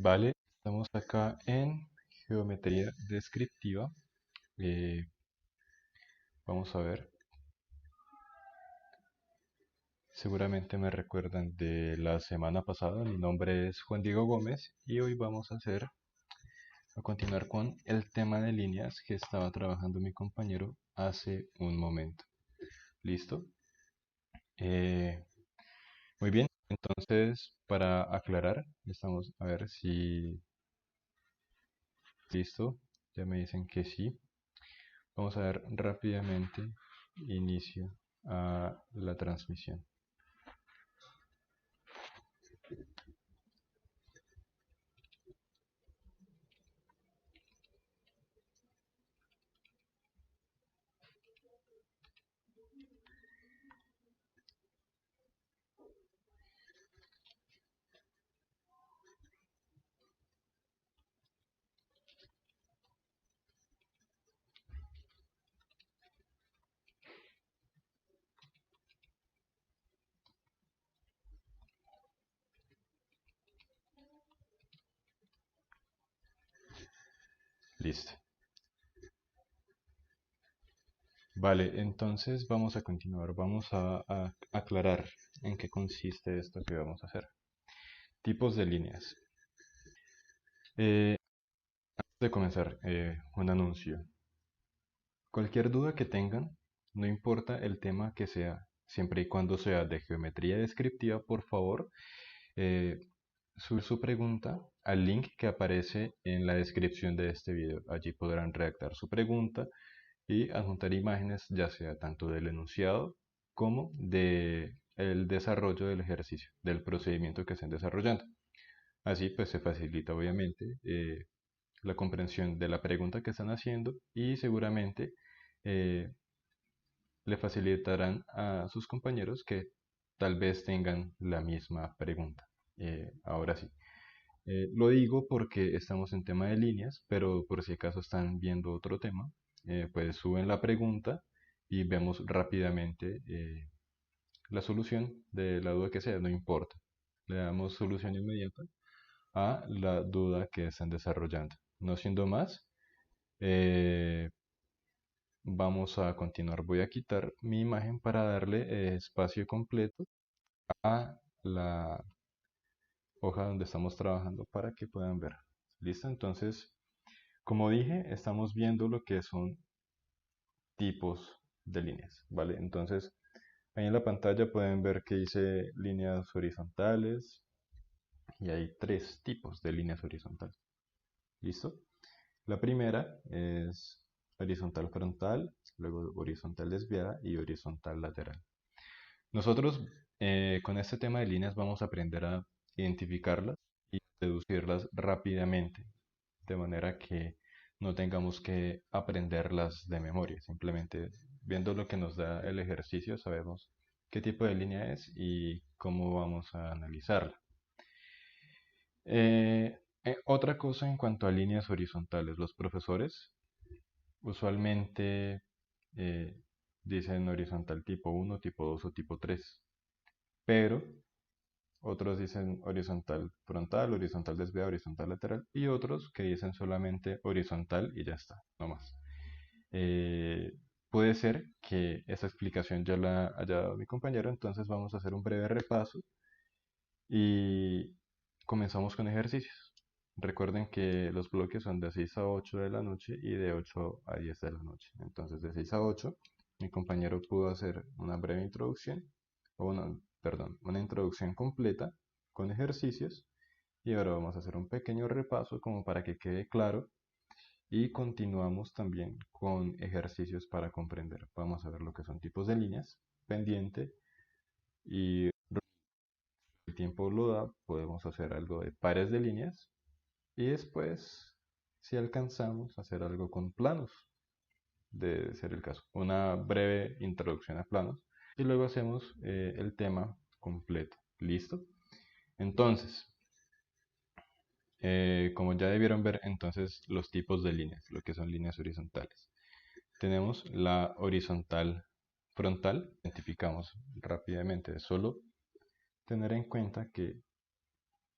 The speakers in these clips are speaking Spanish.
Vale, estamos acá en geometría descriptiva. Eh, Vamos a ver, seguramente me recuerdan de la semana pasada. Mi nombre es Juan Diego Gómez y hoy vamos a continuar con el tema de líneas que estaba trabajando mi compañero hace un momento. ¿Listo? Eh, Muy bien, entonces para aclarar, estamos a ver si listo. Ya me dicen que sí. Vamos a dar rápidamente inicio a la transmisión. Listo. Vale, entonces vamos a continuar. Vamos a aclarar en qué consiste esto que vamos a hacer. Tipos de líneas. Antes de comenzar, un anuncio. Cualquier duda que tengan, no importa el tema que sea, siempre y cuando sea de geometría descriptiva, por favor, eh, subir su pregunta al link que aparece en la descripción de este video. Allí podrán redactar su pregunta y adjuntar imágenes, ya sea tanto del enunciado como de el desarrollo del ejercicio, del procedimiento que estén desarrollando. Así pues se facilita obviamente la comprensión de la pregunta que están haciendo y seguramente eh, le facilitarán a sus compañeros que tal vez tengan la misma pregunta. Ahora sí. Lo digo porque estamos en tema de líneas, pero por si acaso están viendo otro tema, pues suben la pregunta y vemos rápidamente la solución de la duda que sea, no importa. Le damos solución inmediata a la duda que están desarrollando. No siendo más, eh, vamos a continuar. Voy a quitar mi imagen para darle espacio completo a la hoja donde estamos trabajando para que puedan ver. ¿Listo? Entonces, como dije, estamos viendo lo que son tipos de líneas, ¿vale? Entonces, ahí en la pantalla pueden ver que dice líneas horizontales y hay tres tipos de líneas horizontales. ¿Listo? La primera es horizontal frontal, luego horizontal desviada y horizontal lateral. Nosotros con este tema de líneas vamos a aprender a identificarlas y deducirlas rápidamente, de manera que no tengamos que aprenderlas de memoria. Simplemente viendo lo que nos da el ejercicio sabemos qué tipo de línea es y cómo vamos a analizarla. Otra cosa en cuanto a líneas horizontales, los profesores usualmente eh, dicen horizontal tipo 1, tipo 2 o tipo 3, pero otros dicen horizontal frontal, horizontal desviada, horizontal lateral y otros que dicen solamente horizontal y ya está, no más. Eh, Puede ser que esa explicación ya la haya dado mi compañero, entonces vamos a hacer un breve repaso y comenzamos con ejercicios. Recuerden que los bloques son de 6 a 8 de la noche y de 8 a 10 de la noche. Entonces de 6 a 8 mi compañero pudo hacer una breve introducción, o una, perdón, una introducción completa con ejercicios y ahora vamos a hacer un pequeño repaso como para que quede claro y continuamos también con ejercicios para comprender. Vamos a ver lo que son tipos de líneas, pendiente y el tiempo lo da, podemos hacer algo de pares de líneas y después, si alcanzamos, hacer algo con planos, de ser el caso. Una breve introducción a planos y luego hacemos el tema completo. ¿Listo? Entonces, como ya debieron ver entonces los tipos de líneas, lo que son líneas horizontales. Tenemos la horizontal frontal, identificamos rápidamente, solo tener en cuenta que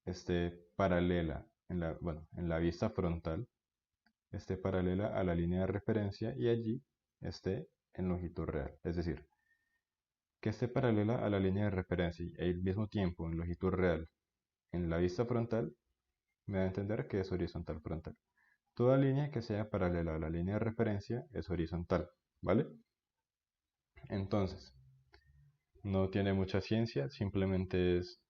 esté paralela en la vista frontal esté paralela a la línea de referencia y allí esté en longitud real. Es decir, que esté paralela a la línea de referencia y al mismo tiempo en longitud real en la vista frontal, me da a entender que es horizontal frontal. Toda línea que sea paralela a la línea de referencia es horizontal, ¿vale? Entonces, no tiene mucha ciencia, simplemente es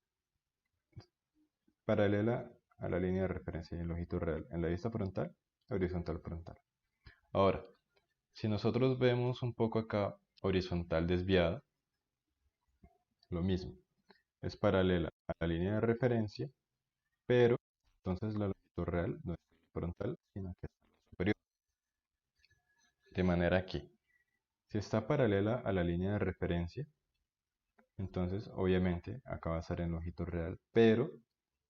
paralela a la línea de referencia en longitud real en la vista frontal, horizontal frontal. Ahora, si nosotros vemos un poco acá horizontal desviada, lo mismo, es paralela a la línea de referencia, pero entonces la longitud real no es frontal, sino que es superior. De manera que, si está paralela a la línea de referencia, entonces obviamente acá va a estar en longitud real, pero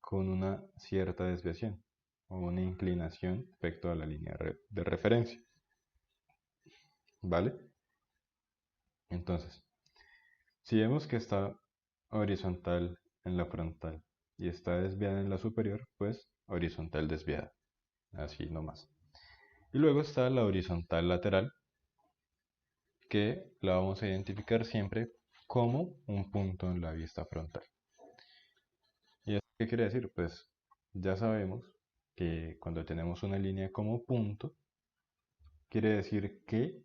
con una cierta desviación o una inclinación respecto a la línea de referencia. ¿Vale? Entonces, si vemos que está horizontal en la frontal y está desviada en la superior, pues horizontal desviada. Así nomás. Y luego está la horizontal lateral, que la vamos a identificar siempre como un punto en la vista frontal. ¿Y esto qué quiere decir? Pues ya sabemos que cuando tenemos una línea como punto, quiere decir que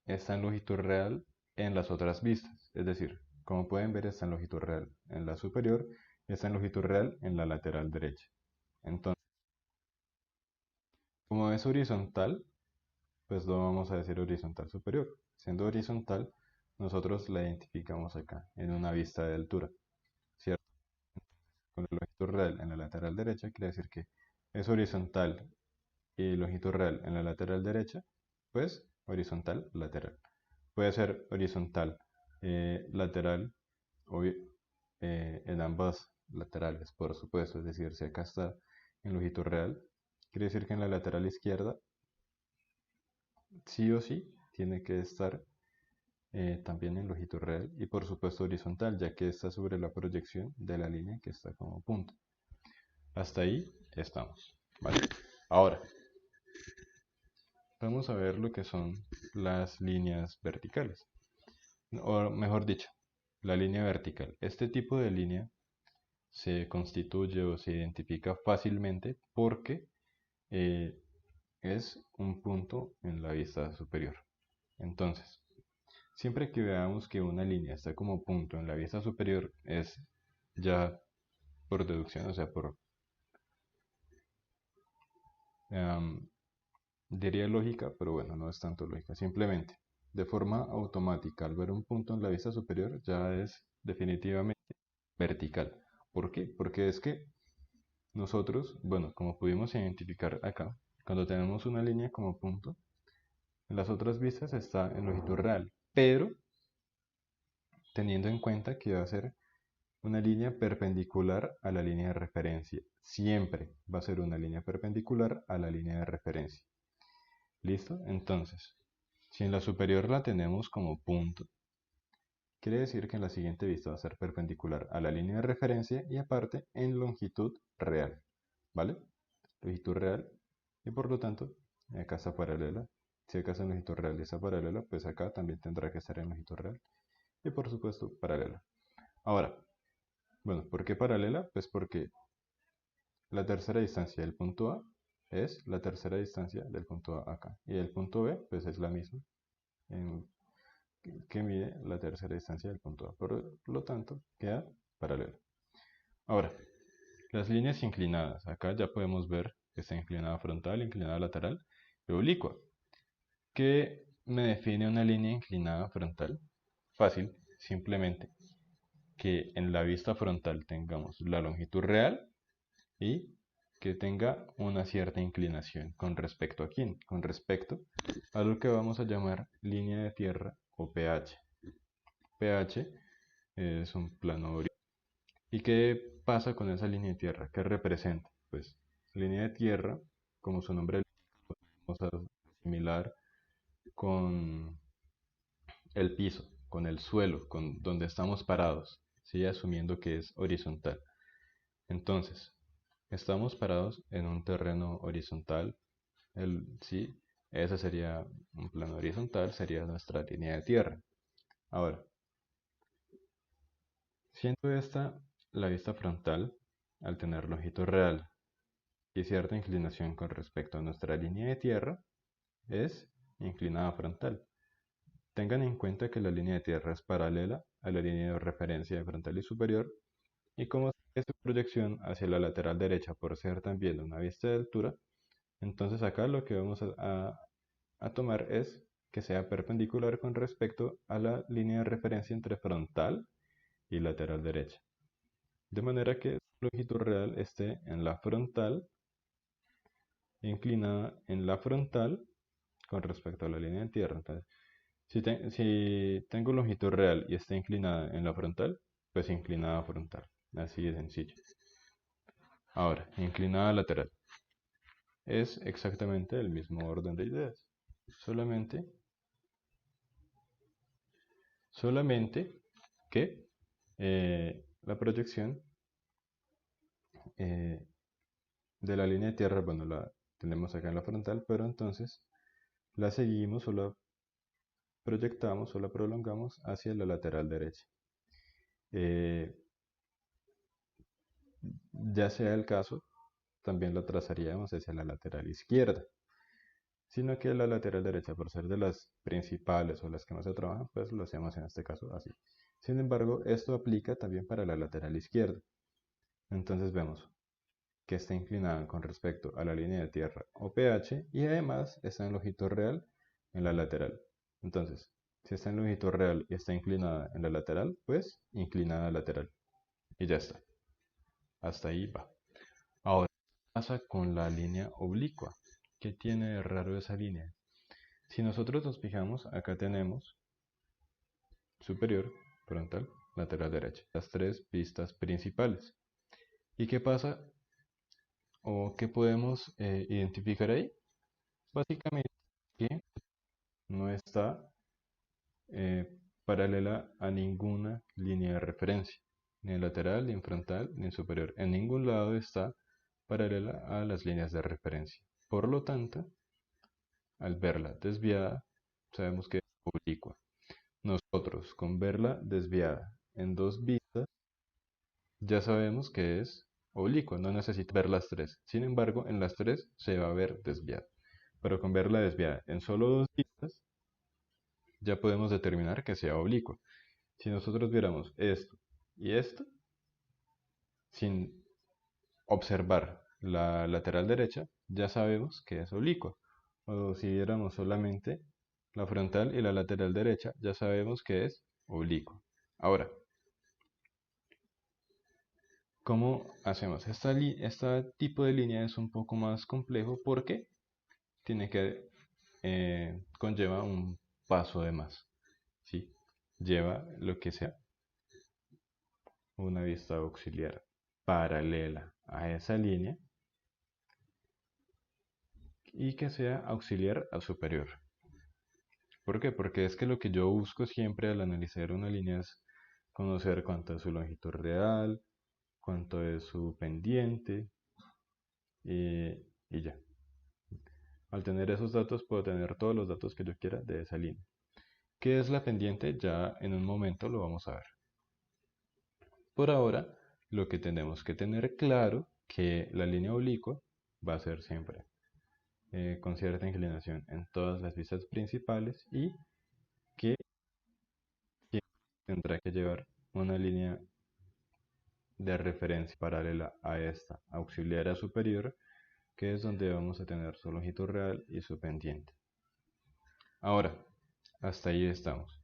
está en longitud real en las otras vistas. Es decir, como pueden ver, está en longitud real en la superior y está en longitud real en la lateral derecha. Entonces, como es horizontal, pues lo vamos a decir horizontal superior. Siendo horizontal, nosotros la identificamos acá, en una vista de altura, ¿cierto? Con la longitud real en la lateral derecha, quiere decir que es horizontal y longitud real en la lateral derecha, pues horizontal lateral. Puede ser horizontal lateral o en ambas laterales, por supuesto. Es decir, si acá está en longitud real, quiere decir que en la lateral izquierda sí o sí tiene que estar también en longitud real y por supuesto horizontal, ya que está sobre la proyección de la línea que está como punto. Hasta ahí estamos, ¿vale? Ahora, vamos a ver lo que son las líneas verticales, o mejor dicho, la línea vertical. Este tipo de línea se constituye o se identifica fácilmente porque eh, es un punto en la vista superior. Entonces, siempre que veamos que una línea está como punto en la vista superior, es ya por deducción, o sea, em, diría lógica, pero bueno, no es tanto lógica. Simplemente, de forma automática, al ver un punto en la vista superior, ya es definitivamente vertical. ¿Por qué? Porque es que nosotros, bueno, como pudimos identificar acá, cuando tenemos una línea como punto, en las otras vistas está en longitud real, pero teniendo en cuenta que va a ser una línea perpendicular a la línea de referencia. Siempre va a ser una línea perpendicular a la línea de referencia. ¿Listo? Entonces, si en la superior la tenemos como punto, quiere decir que en la siguiente vista va a ser perpendicular a la línea de referencia y aparte en longitud real. ¿Vale? Longitud real y por lo tanto acá está paralela. Si acá está en longitud real y está paralela, pues acá también tendrá que estar en longitud real y por supuesto paralela. Ahora, bueno, ¿por qué paralela? Pues porque la tercera distancia del punto A es la tercera distancia del punto A acá. Y el punto B, pues es la misma que mide la tercera distancia del punto A. Por lo tanto, queda paralela. Ahora, las líneas inclinadas. Acá ya podemos ver que está inclinada frontal, inclinada lateral y oblicua. ¿Qué me define una línea inclinada frontal? Fácil, simplemente que en la vista frontal tengamos la longitud real y que tenga una cierta inclinación con respecto a quién, con respecto a lo que vamos a llamar línea de tierra o pH. pH es un plano horizontal. ¿Y qué pasa con esa línea de tierra? ¿Qué representa? Pues línea de tierra, como su nombre lo podemos asimilar con el piso, con el suelo, con donde estamos parados, ¿sí? Asumiendo que es horizontal. Entonces, Estamos parados en un terreno horizontal. Sí, ese sería un plano horizontal, sería nuestra línea de tierra. Ahora, siendo esta la vista frontal, al tener longitud real y cierta inclinación con respecto a nuestra línea de tierra, es inclinada frontal. Tengan en cuenta que la línea de tierra es paralela a la línea de referencia de frontal y superior, y como es su proyección hacia la lateral derecha por ser también una vista de altura, entonces acá lo que vamos a tomar es que sea perpendicular con respecto a la línea de referencia entre frontal y lateral derecha. De manera que su longitud real esté en la frontal, inclinada en la frontal con respecto a la línea de tierra. Entonces, si tengo longitud real y está inclinada en la frontal, pues inclinada frontal. Así de sencillo. Ahora, inclinada lateral. Es exactamente el mismo orden de ideas. Solamente, solamente que la proyección eh, de la línea de tierra, bueno, la tenemos acá en la frontal, pero entonces la seguimos o la proyectamos o la prolongamos hacia la lateral derecha. Eh, ya sea el caso, también lo trazaríamos hacia la lateral izquierda, sino que la lateral derecha, por ser de las principales o las que más se trabajan, pues lo hacemos en este caso así. Sin embargo, esto aplica también para la lateral izquierda. Entonces vemos que está inclinada con respecto a la línea de tierra o pH y además está en longitud real en la lateral. Entonces, si está en longitud real y está inclinada en la lateral, pues inclinada lateral. Y ya está. Hasta ahí va. Ahora, ¿qué pasa con la línea oblicua? ¿Qué tiene de raro esa línea? Si nosotros nos fijamos, acá tenemos superior, frontal, lateral derecha, las tres pistas principales. ¿Y qué pasa o qué podemos identificar ahí? Básicamente que no está eh, paralela a ninguna línea de referencia, ni en lateral, ni en frontal, ni en superior. En ningún lado está paralela a las líneas de referencia. Por lo tanto, al verla desviada, sabemos que es oblicua. Nosotros, con verla desviada en dos vistas, ya sabemos que es oblicua, no necesito ver las tres. Sin embargo, en las tres se va a ver desviada. Pero con verla desviada en solo dos vistas, ya podemos determinar que sea oblicua. Si nosotros viéramos esto y esto, sin observar la lateral derecha, ya sabemos que es oblicua. O si viéramos solamente la frontal y la lateral derecha, ya sabemos que es oblicua. Ahora, ¿cómo hacemos? Este tipo de línea es un poco más complejo porque tiene que conlleva un paso de más, ¿sí? Lleva lo que sea una vista auxiliar paralela a esa línea y que sea auxiliar al superior. ¿Por qué? Porque es que lo que yo busco siempre al analizar una línea es conocer cuánto es su longitud real, cuánto es su pendiente y ya. Al tener esos datos puedo tener todos los datos que yo quiera de esa línea. ¿Qué es la pendiente? Ya en un momento lo vamos a ver. Por ahora, lo que tenemos que tener claro que la línea oblicua va a ser siempre con cierta inclinación en todas las vistas principales y que tendrá que llevar una línea de referencia paralela a esta auxiliar a superior, que es donde vamos a tener su longitud real y su pendiente. Ahora, hasta ahí estamos.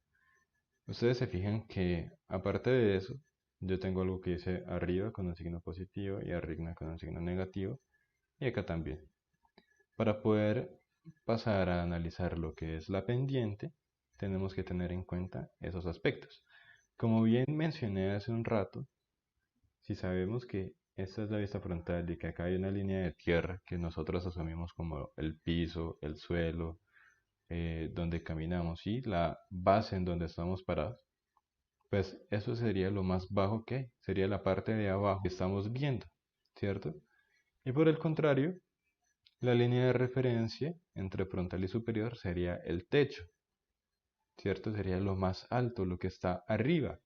Ustedes se fijan que aparte de eso, yo tengo algo que dice arriba con un signo positivo y arriba con un signo negativo y acá también. Para poder pasar a analizar lo que es la pendiente, tenemos que tener en cuenta esos aspectos. Como bien mencioné hace un rato, si sabemos que esta es la vista frontal y que acá hay una línea de tierra que nosotros asumimos como el piso, el suelo, donde caminamos y la base en donde estamos parados, pues eso sería lo más bajo que hay, sería la parte de abajo que estamos viendo, ¿cierto? Y por el contrario, la línea de referencia entre frontal y superior sería el techo, ¿cierto? Sería lo más alto, lo que está arriba.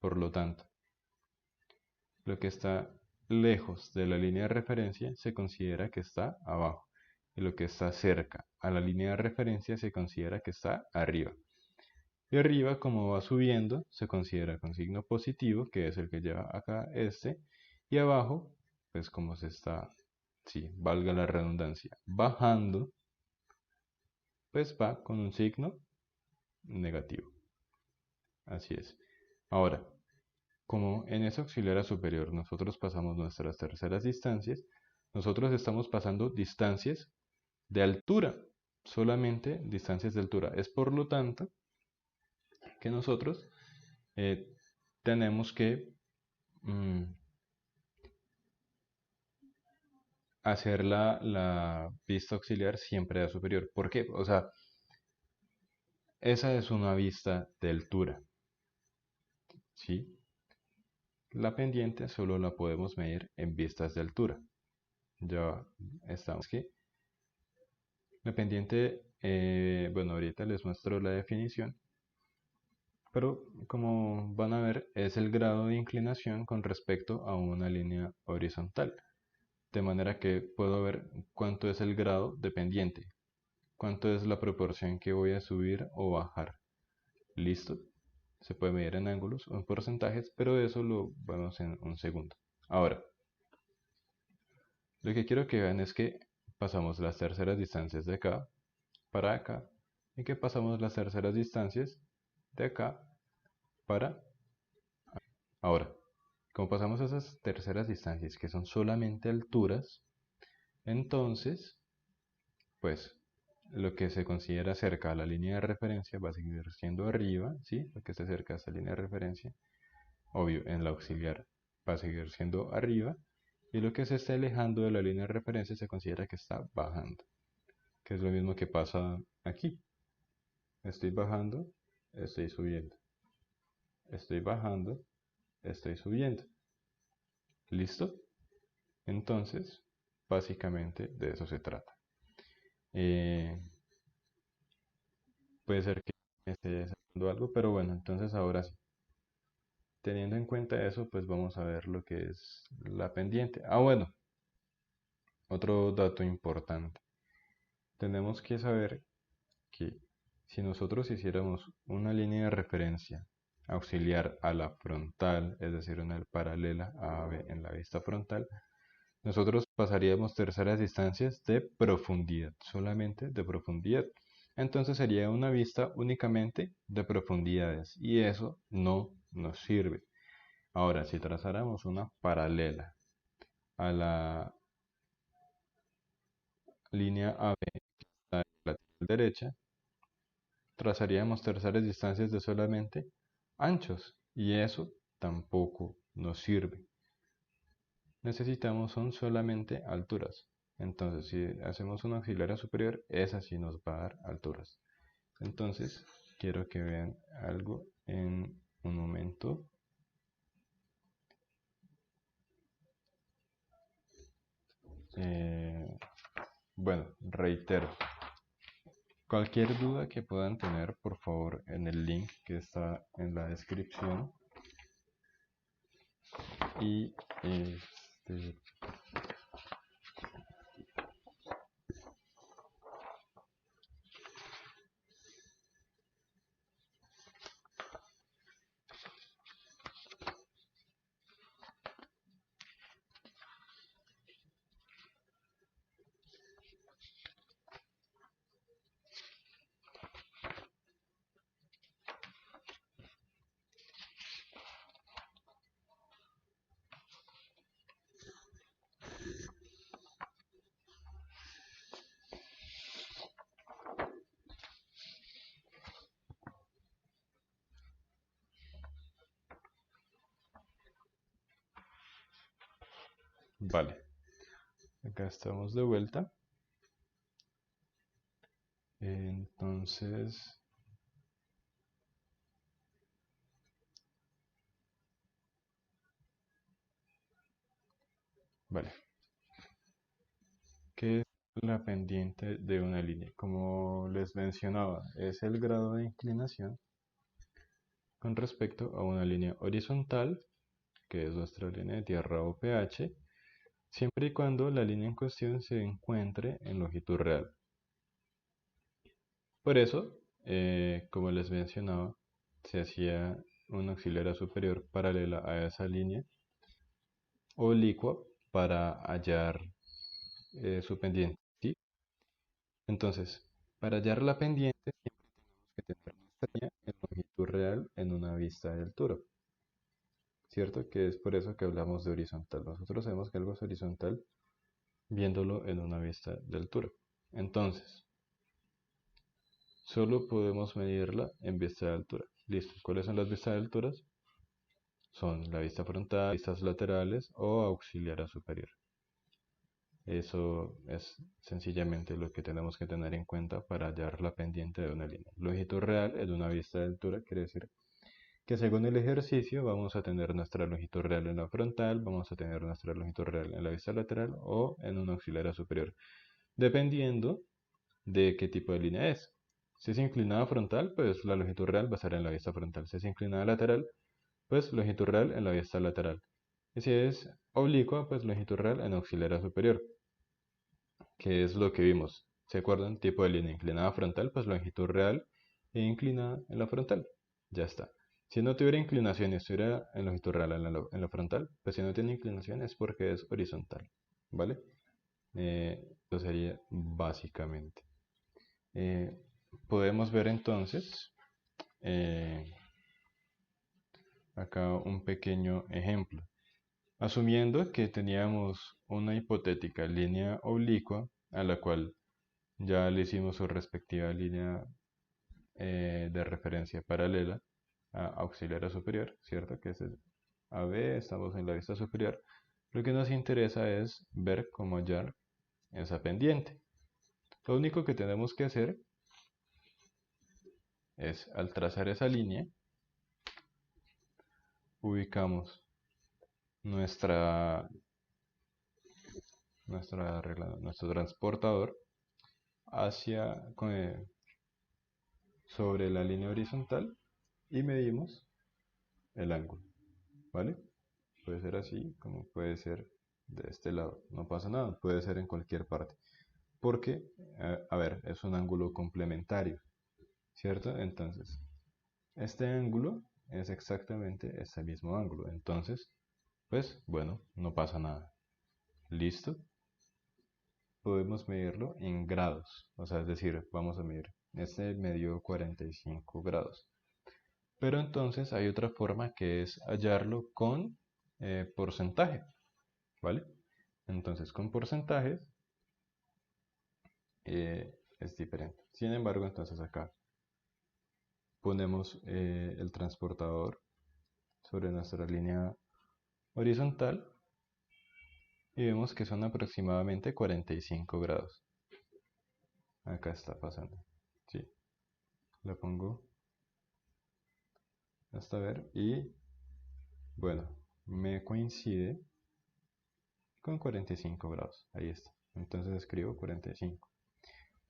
Por lo tanto, lo que está lejos de la línea de referencia se considera que está abajo. Y lo que está cerca a la línea de referencia se considera que está arriba. Y arriba, como va subiendo, se considera con signo positivo, que es el que lleva acá este. Y abajo, pues como se está, sí, valga la redundancia, bajando, pues va con un signo negativo. Así es. Ahora, como en esa auxiliar superior nosotros pasamos nuestras terceras distancias, nosotros estamos pasando distancias de altura, solamente distancias de altura. Es por lo tanto que nosotros tenemos que mm, hacer la vista auxiliar siempre a superior. ¿Por qué? O sea, esa es una vista de altura, ¿sí? La pendiente solo la podemos medir en vistas de altura. Ya estamos aquí. La pendiente, bueno, ahorita les muestro la definición, pero como van a ver, es el grado de inclinación con respecto a una línea horizontal. De manera que puedo ver cuánto es el grado de pendiente, cuánto es la proporción que voy a subir o bajar. ¿Listo? Se puede medir en ángulos o en porcentajes, pero eso lo vemos en un segundo. Ahora, lo que quiero que vean es que pasamos las terceras distancias de acá para acá y que pasamos las terceras distancias de acá para acá. Ahora, como pasamos esas terceras distancias que son solamente alturas, entonces, pues lo que se considera cerca a la línea de referencia va a seguir siendo arriba, ¿sí? Lo que esté cerca a esta línea de referencia, obvio, en la auxiliar va a seguir siendo arriba, y lo que se está alejando de la línea de referencia se considera que está bajando, que es lo mismo que pasa aquí. Estoy bajando, estoy subiendo. Estoy bajando, estoy subiendo. ¿Listo? Entonces, básicamente de eso se trata. Eh, puede ser que me esté saliendo algo, pero bueno, entonces ahora sí. Teniendo en cuenta eso, pues vamos a ver lo que es la pendiente. Ah, bueno, otro dato importante. Tenemos que saber que si nosotros hiciéramos una línea de referencia auxiliar a la frontal, es decir, una paralela a AB en la vista frontal, nosotros pasaríamos terceras distancias de profundidad, solamente de profundidad. Entonces sería una vista únicamente de profundidades y eso no nos sirve. Ahora, si trazáramos una paralela a la línea AB que está en la lateral derecha, trazaríamos terceras distancias de solamente anchos y eso tampoco nos sirve. Necesitamos son solamente alturas. Entonces, si hacemos una auxiliar superior, esa sí nos va a dar alturas. Entonces, quiero que vean algo en un momento. Bueno, reitero. Cualquier duda que puedan tener, por favor, en el link que está en la descripción. Y este, vale, acá estamos de vuelta. Entonces, vale. ¿Qué es la pendiente de una línea? Como les mencionaba, es el grado de inclinación con respecto a una línea horizontal, que es nuestra línea de tierra o pH, siempre y cuando la línea en cuestión se encuentre en longitud real. Por eso, como les mencionaba, se hacía una auxiliar superior paralela a esa línea oblicua para hallar su pendiente, ¿sí? Entonces, para hallar la pendiente, siempre tenemos que tener nuestra línea en longitud real en una vista de altura, ¿cierto? Que es por eso que hablamos de horizontal. Nosotros sabemos que algo es horizontal viéndolo en una vista de altura. Entonces, solo podemos medirla en vista de altura. Listo. ¿Cuáles son las vistas de alturas? Son la vista frontal, vistas laterales o auxiliar a superior. Eso es sencillamente lo que tenemos que tener en cuenta para hallar la pendiente de una línea. Longitud real es una vista de altura, quiere decir que según el ejercicio vamos a tener nuestra longitud real en la frontal, vamos a tener nuestra longitud real en la vista lateral o en una auxiliar a superior, dependiendo de qué tipo de línea es. Si es inclinada frontal, pues la longitud real va a estar en la vista frontal. Si es inclinada lateral, pues longitud real en la vista lateral. Y si es oblicua, pues longitud real en auxiliar superior, que es lo que vimos. ¿Se acuerdan? Tipo de línea inclinada frontal, pues longitud real e inclinada en la frontal. Ya está. Si no tuviera inclinación y estuviera en longitud real en la frontal, pues si no tiene inclinación es porque es horizontal. ¿Vale? Eso sería básicamente. Eh, Podemos ver entonces eh, acá un pequeño ejemplo. Asumiendo que teníamos una hipotética línea oblicua a la cual ya le hicimos su respectiva línea de referencia paralela a auxiliar a superior, ¿cierto? Que es el AB, estamos en la vista superior. Lo que nos interesa es ver cómo hallar esa pendiente. Lo único que tenemos que hacer es, al trazar esa línea, ubicamos nuestra, nuestro transportador hacia, sobre la línea horizontal y medimos el ángulo, ¿vale? Puede ser así, como puede ser de este lado, no pasa nada, puede ser en cualquier parte, porque, a ver, es un ángulo complementario, ¿cierto? Entonces, este ángulo es exactamente este mismo ángulo, entonces, pues, bueno, no pasa nada. ¿Listo? Podemos medirlo en grados, o sea, es decir, vamos a medir, este me dio 45 grados. Pero entonces hay otra forma que es hallarlo con porcentaje, ¿vale? Entonces con porcentajes es diferente. Sin embargo, entonces acá ponemos el transportador sobre nuestra línea horizontal y vemos que son aproximadamente 45 grados. Acá está pasando. Sí, lo pongo hasta ver y bueno, me coincide con 45 grados. Ahí está. Entonces escribo 45.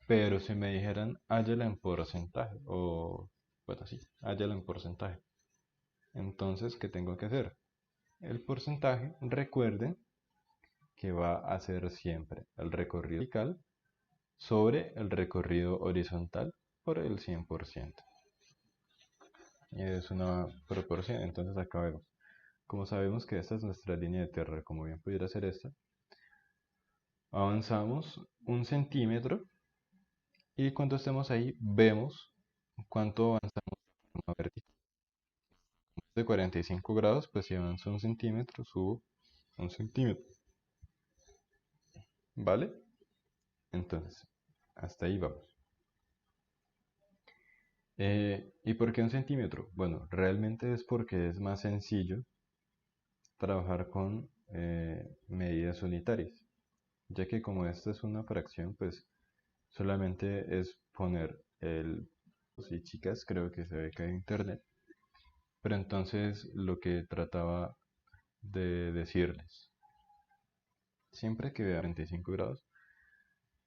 Pero si me dijeran, hállala en porcentaje, o bueno, sí, hállala en porcentaje. Entonces, ¿qué tengo que hacer? El porcentaje, recuerden que va a ser siempre el recorrido vertical sobre el recorrido horizontal por el 100%. Y es una proporción, entonces acá vemos. Como sabemos que esta es nuestra línea de tierra, como bien pudiera ser esta, avanzamos 1 centímetro y cuando estemos ahí vemos cuánto avanzamos de forma vertical. De 45 grados, pues si avanzo 1 centímetro, subo 1 centímetro. ¿Vale? Entonces, hasta ahí vamos. ¿Y por qué 1 centímetro? Bueno, realmente es porque es más sencillo trabajar con medidas unitarias, ya que como esta es una fracción, pues solamente es poner el... Sí, chicas, creo que se ve que hay internet. Pero entonces lo que trataba de decirles, siempre que vea 45 grados,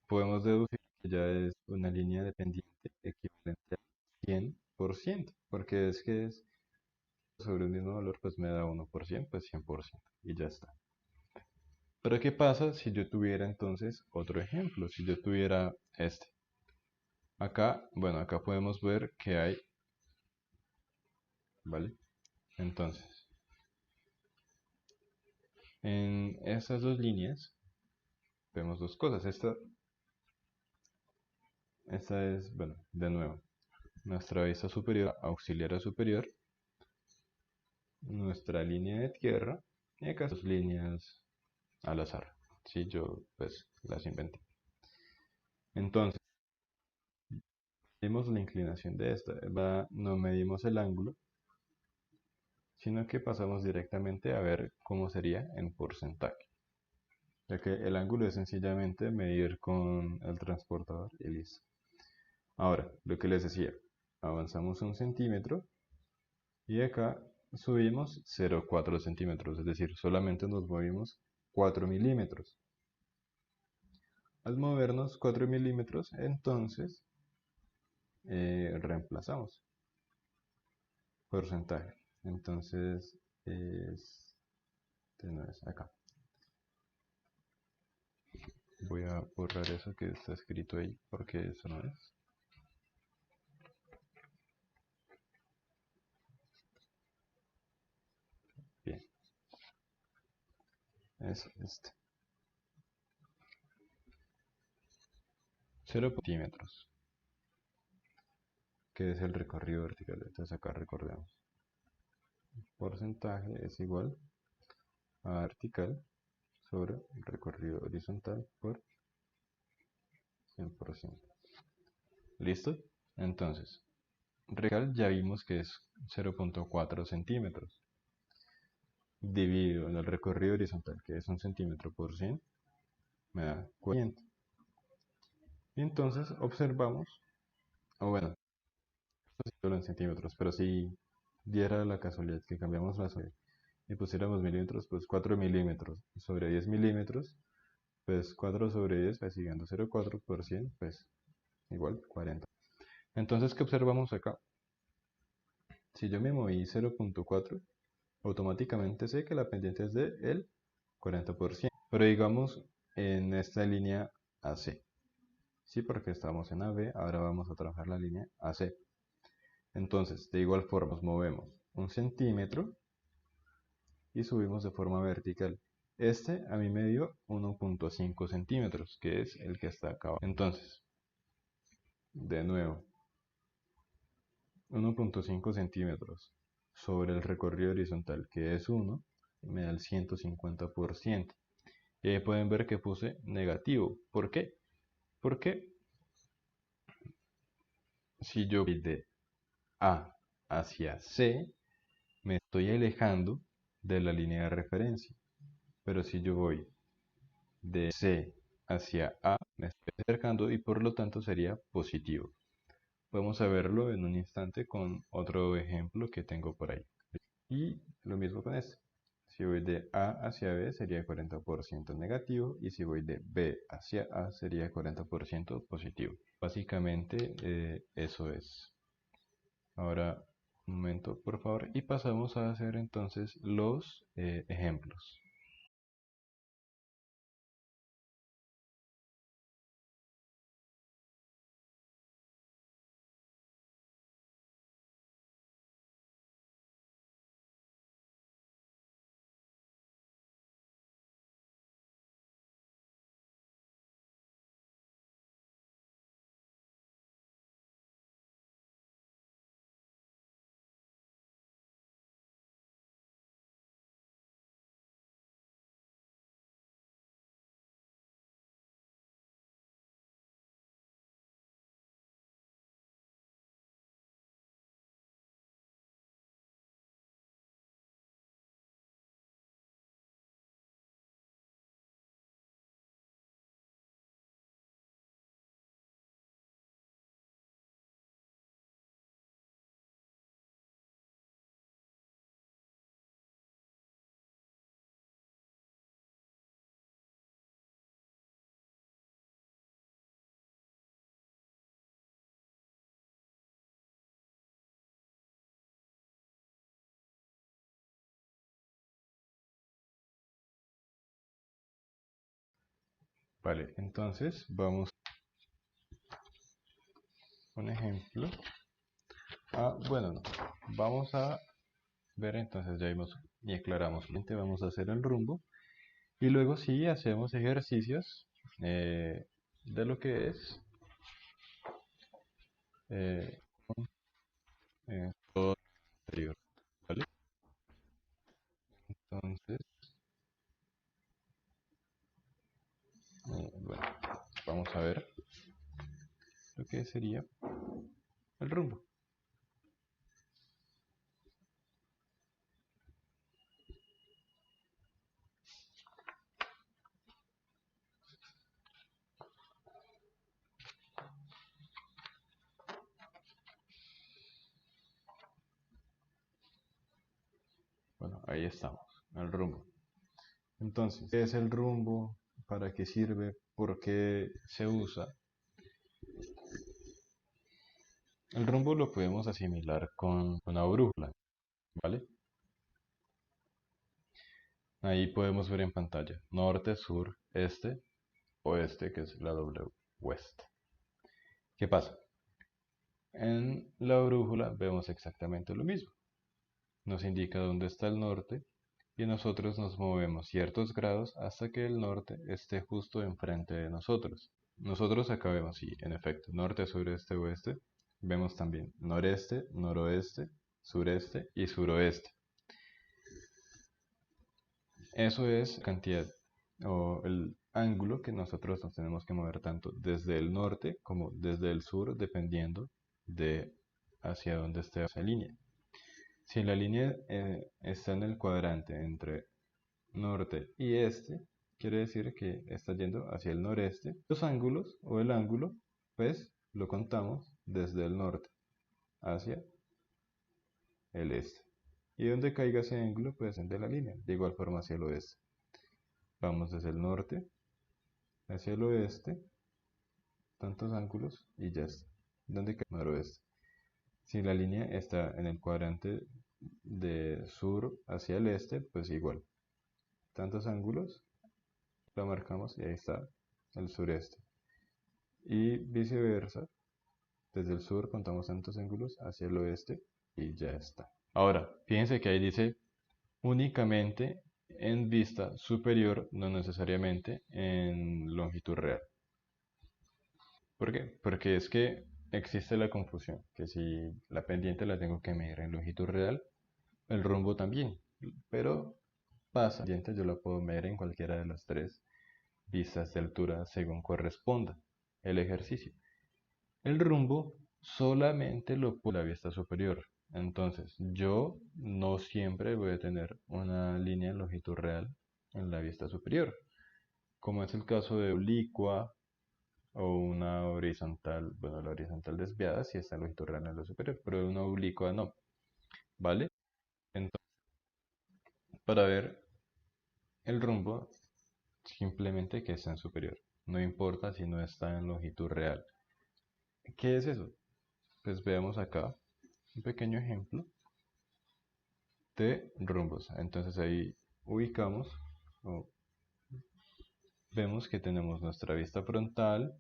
podemos deducir que ya es una línea dependiente equivalente al 100%, porque es que es sobre un mismo valor, pues me da 1%, pues 100%, y ya está. Pero ¿qué pasa si yo tuviera entonces otro ejemplo? Si yo tuviera este. Acá, bueno, acá podemos ver que hay, ¿vale? Entonces, en esas dos líneas vemos dos cosas. Esta es, bueno, de nuevo, nuestra vista superior, auxiliar a superior, nuestra línea de tierra, y acá dos líneas al azar. Si yo, pues, las inventé. Entonces, medimos la inclinación de esta. No medimos el ángulo, sino que pasamos directamente a ver cómo sería en porcentaje. Ya que el ángulo es sencillamente medir con el transportador y listo. Ahora, lo que les decía, avanzamos 1 centímetro y acá subimos 0,4 centímetros, es decir, solamente nos movimos 4 milímetros. Al movernos 4 milímetros, entonces reemplazamos porcentaje. Entonces, no es acá. Voy a borrar eso que está escrito ahí porque eso no es. Bien, es este. 0 centímetros, que es el recorrido vertical. Entonces acá recordemos. Porcentaje es igual a vertical sobre el recorrido horizontal por 100%. ¿Listo? Entonces, vertical ya vimos que es 0,4 centímetros. Dividido en el recorrido horizontal, que es 1 centímetro por 100, me da 400. Y entonces observamos, o bueno, esto sí solo en centímetros, pero si diera la casualidad que cambiamos la zona y pusiéramos milímetros, pues 4 milímetros sobre 10 milímetros, pues 4 sobre 10, pues siguiendo 0,4 por 100, pues igual 40. Entonces, ¿qué observamos acá? Si yo me moví 0,4, automáticamente sé que la pendiente es de el 40%. Pero digamos en esta línea AC. Sí, porque estamos en AB, ahora vamos a trabajar la línea AC. Entonces, de igual forma, nos movemos 1 centímetro y subimos de forma vertical. Este a mí me dio 1,5 centímetros, que es el que está acá abajo. Entonces, de nuevo, 1,5 centímetros sobre el recorrido horizontal, que es 1, me da el 150%. Y ahí pueden ver que puse negativo. ¿Por qué? Porque si yo voy de A hacia C, me estoy alejando de la línea de referencia. Pero si yo voy de C hacia A, me estoy acercando y por lo tanto sería positivo. Vamos a verlo en un instante con otro ejemplo que tengo por ahí. Y lo mismo con este. Si voy de A hacia B sería 40% negativo y si voy de B hacia A sería 40% positivo. Básicamente eso es. Ahora, un momento por favor y pasamos a hacer entonces los ejemplos. Vale, entonces vamos a un ejemplo. Bueno, no. Vamos a ver, entonces ya vimos y aclaramos. Vamos a hacer el rumbo y luego sí hacemos ejercicios de lo que es eh, todo anterior, ¿vale? Entonces, bueno, vamos a ver lo que sería el rumbo. Bueno, ahí estamos, el rumbo. Entonces, ¿qué es el rumbo? ¿Para qué sirve? ¿Por qué se usa? El rumbo lo podemos asimilar con una brújula, ¿vale? Ahí podemos ver en pantalla norte, sur, este, oeste, que es la W, west. ¿Qué pasa? En la brújula vemos exactamente lo mismo. Nos indica dónde está el norte y nosotros nos movemos ciertos grados hasta que el norte esté justo enfrente de nosotros. Nosotros acá vemos, sí, en efecto, norte, sureste, oeste. Vemos también noreste, noroeste, sureste y suroeste. Eso es cantidad o el ángulo que nosotros nos tenemos que mover tanto desde el norte como desde el sur, dependiendo de hacia dónde esté esa línea. Si la línea está en el cuadrante entre norte y este, quiere decir que está yendo hacia el noreste. Los ángulos o el ángulo, pues lo contamos desde el norte hacia el este. Y donde caiga ese ángulo, pues de la línea, de igual forma hacia el oeste. Vamos desde el norte hacia el oeste, tantos ángulos y ya está. ¿Dónde cae el noroeste? Si la línea está en el cuadrante de sur hacia el este, pues igual. Tantos ángulos, lo marcamos y ahí está el sureste. Y viceversa, desde el sur contamos tantos ángulos hacia el oeste y ya está. Ahora, fíjense que ahí dice únicamente en vista superior, no necesariamente en longitud real. ¿Por qué? Porque es que existe la confusión, que si la pendiente la tengo que medir en longitud real, el rumbo también, pero pasa, la pendiente yo la puedo medir en cualquiera de las tres vistas de altura según corresponda el ejercicio. El rumbo solamente lo puedo la vista superior. Entonces, yo no siempre voy a tener una línea en longitud real en la vista superior, como es el caso de oblicua o una horizontal. Bueno, la horizontal desviada sí está en longitud real en lo superior, pero una oblicua no, ¿vale? Entonces, para ver el rumbo, simplemente que está en superior. No importa si no está en longitud real. ¿Qué es eso? Pues veamos acá un pequeño ejemplo de rumbos. Entonces ahí ubicamos, o vemos que tenemos nuestra vista frontal,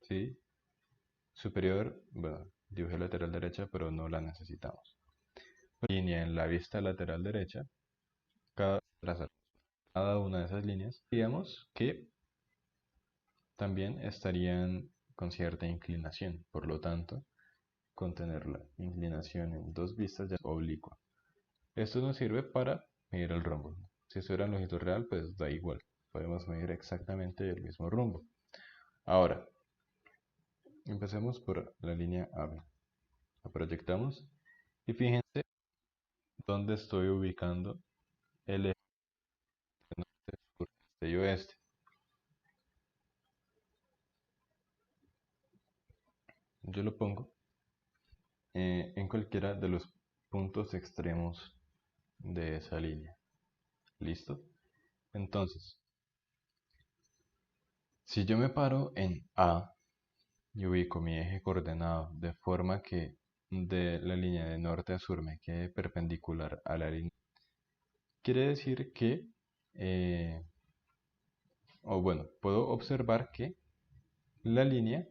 ¿sí? Superior, bueno, dibujé lateral derecha, pero no la necesitamos. Línea en la vista lateral derecha, trazar cada una de esas líneas, digamos que también estarían con cierta inclinación, por lo tanto, con tener la inclinación en dos vistas ya es oblicua. Esto nos sirve para medir el rumbo. Si esto era en longitud real, pues da igual. Podemos medir exactamente el mismo rumbo. Ahora, empecemos por la línea AB. La proyectamos y fíjense dónde estoy ubicando el eje norte, sur, este y oeste. Yo lo pongo en cualquiera de los puntos extremos de esa línea. ¿Listo? Entonces, si yo me paro en A y ubico mi eje coordenado de forma que de la línea de norte a sur me quede perpendicular a la línea, quiere decir que, o bueno, puedo observar que la línea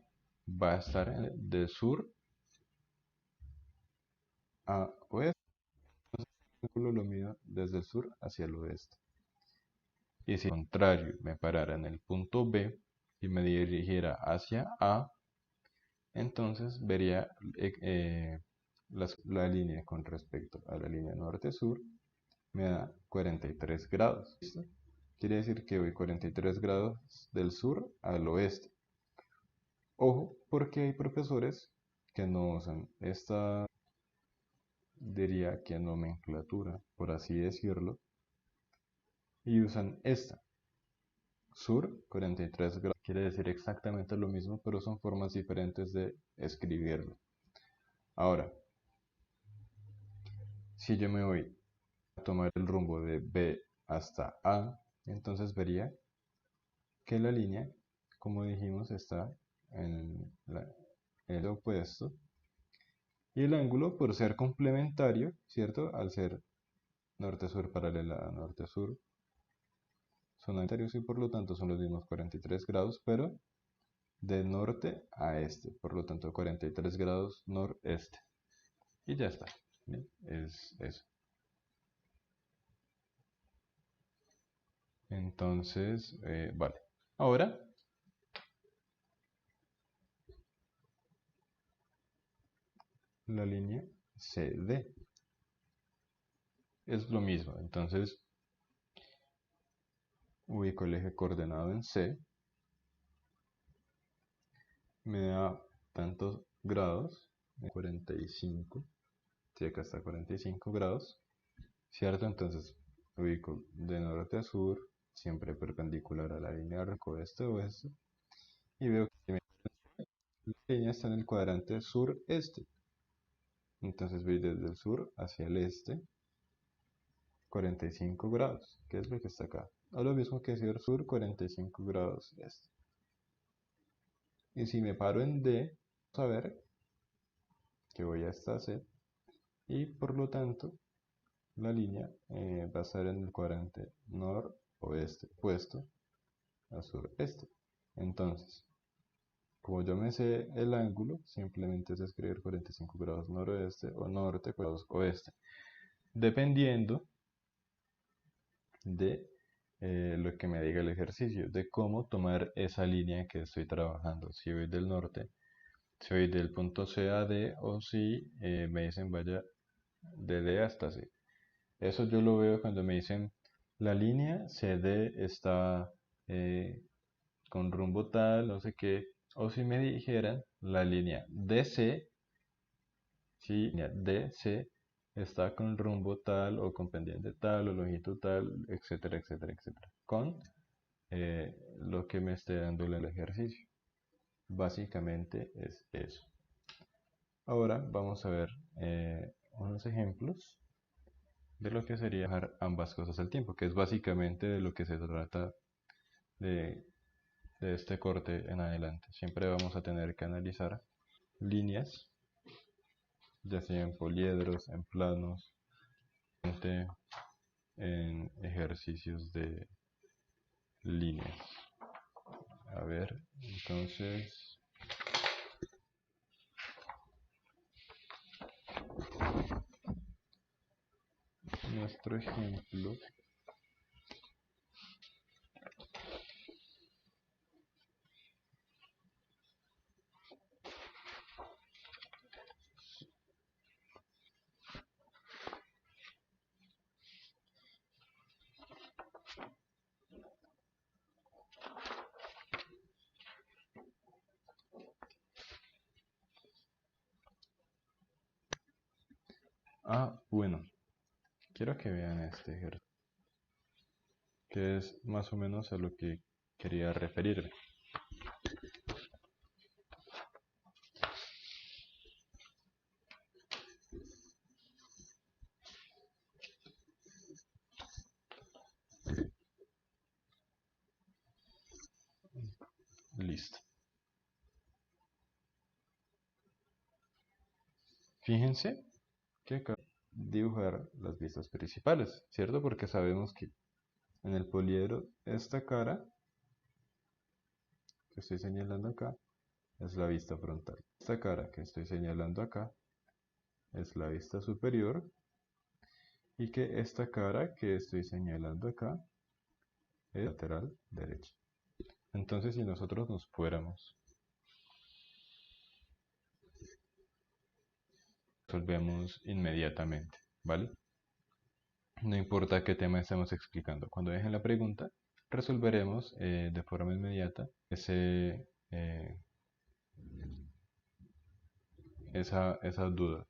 va a estar de sur a oeste. El ángulo lo mido desde el sur hacia el oeste. Y si al contrario me parara en el punto B y me dirigiera hacia A, entonces vería la línea con respecto a la línea norte-sur me da 43 grados. ¿Listo? Quiere decir que voy 43 grados del sur al oeste. Ojo, porque hay profesores que no usan esta, diría que nomenclatura, por así decirlo, y usan esta. Sur 43 grados. Quiere decir exactamente lo mismo, pero son formas diferentes de escribirlo. Ahora, si yo me voy a tomar el rumbo de B hasta A, entonces vería que la línea, como dijimos, está en el opuesto. Y el ángulo, por ser complementario, ¿cierto? Al ser norte-sur paralela a norte-sur, son complementarios y por lo tanto son los mismos 43 grados, pero de norte a este, por lo tanto 43 grados noreste. Y ya está. ¿Bien? Es eso. Entonces, vale. Ahora, la línea CD es lo mismo. Entonces, ubico el eje coordenado en C. Me da tantos grados, 45. Si acá está 45 grados, ¿cierto? Entonces ubico de norte a sur, siempre perpendicular a la línea de arco este-oeste, y veo que la línea está en el cuadrante sureste. Entonces voy desde el sur hacia el este, 45 grados, que es lo que está acá. O lo mismo que decir sur, 45 grados este. Y si me paro en D, vamos a ver que voy hasta C, y por lo tanto la línea va a estar en el cuadrante noroeste, puesto a sureste. Entonces, como yo me sé el ángulo, simplemente es escribir 45 grados noroeste o norte, 45 grados oeste, dependiendo de lo que me diga el ejercicio, de cómo tomar esa línea que estoy trabajando. Si voy del norte, si voy del punto C a D, o si me dicen vaya de D hasta C. Eso yo lo veo cuando me dicen la línea CD está con rumbo tal, no sé qué. O si me dijeran la línea DC, si la línea DC está con rumbo tal o con pendiente tal o longitud tal, etcétera, etcétera, etcétera. Con lo que me esté dando el ejercicio. Básicamente es eso. Ahora vamos a ver unos ejemplos de lo que sería dejar ambas cosas al tiempo, que es básicamente de lo que se trata de, de este corte en adelante. Siempre vamos a tener que analizar líneas, ya sea en poliedros, en planos, en ejercicios de líneas. A ver, entonces, nuestro ejemplo bueno, quiero que vean este ejercicio, que es más o menos a lo que quería referirme. Listo. Fíjense que acá dibujar las vistas principales, ¿cierto? Porque sabemos que en el poliedro esta cara que estoy señalando acá es la vista frontal. Esta cara que estoy señalando acá es la vista superior y que esta cara que estoy señalando acá es lateral derecha. Entonces, si nosotros nos fuéramos, resolvemos inmediatamente, ¿vale? No importa qué tema estemos explicando. Cuando dejen la pregunta, resolveremos de forma inmediata esa duda.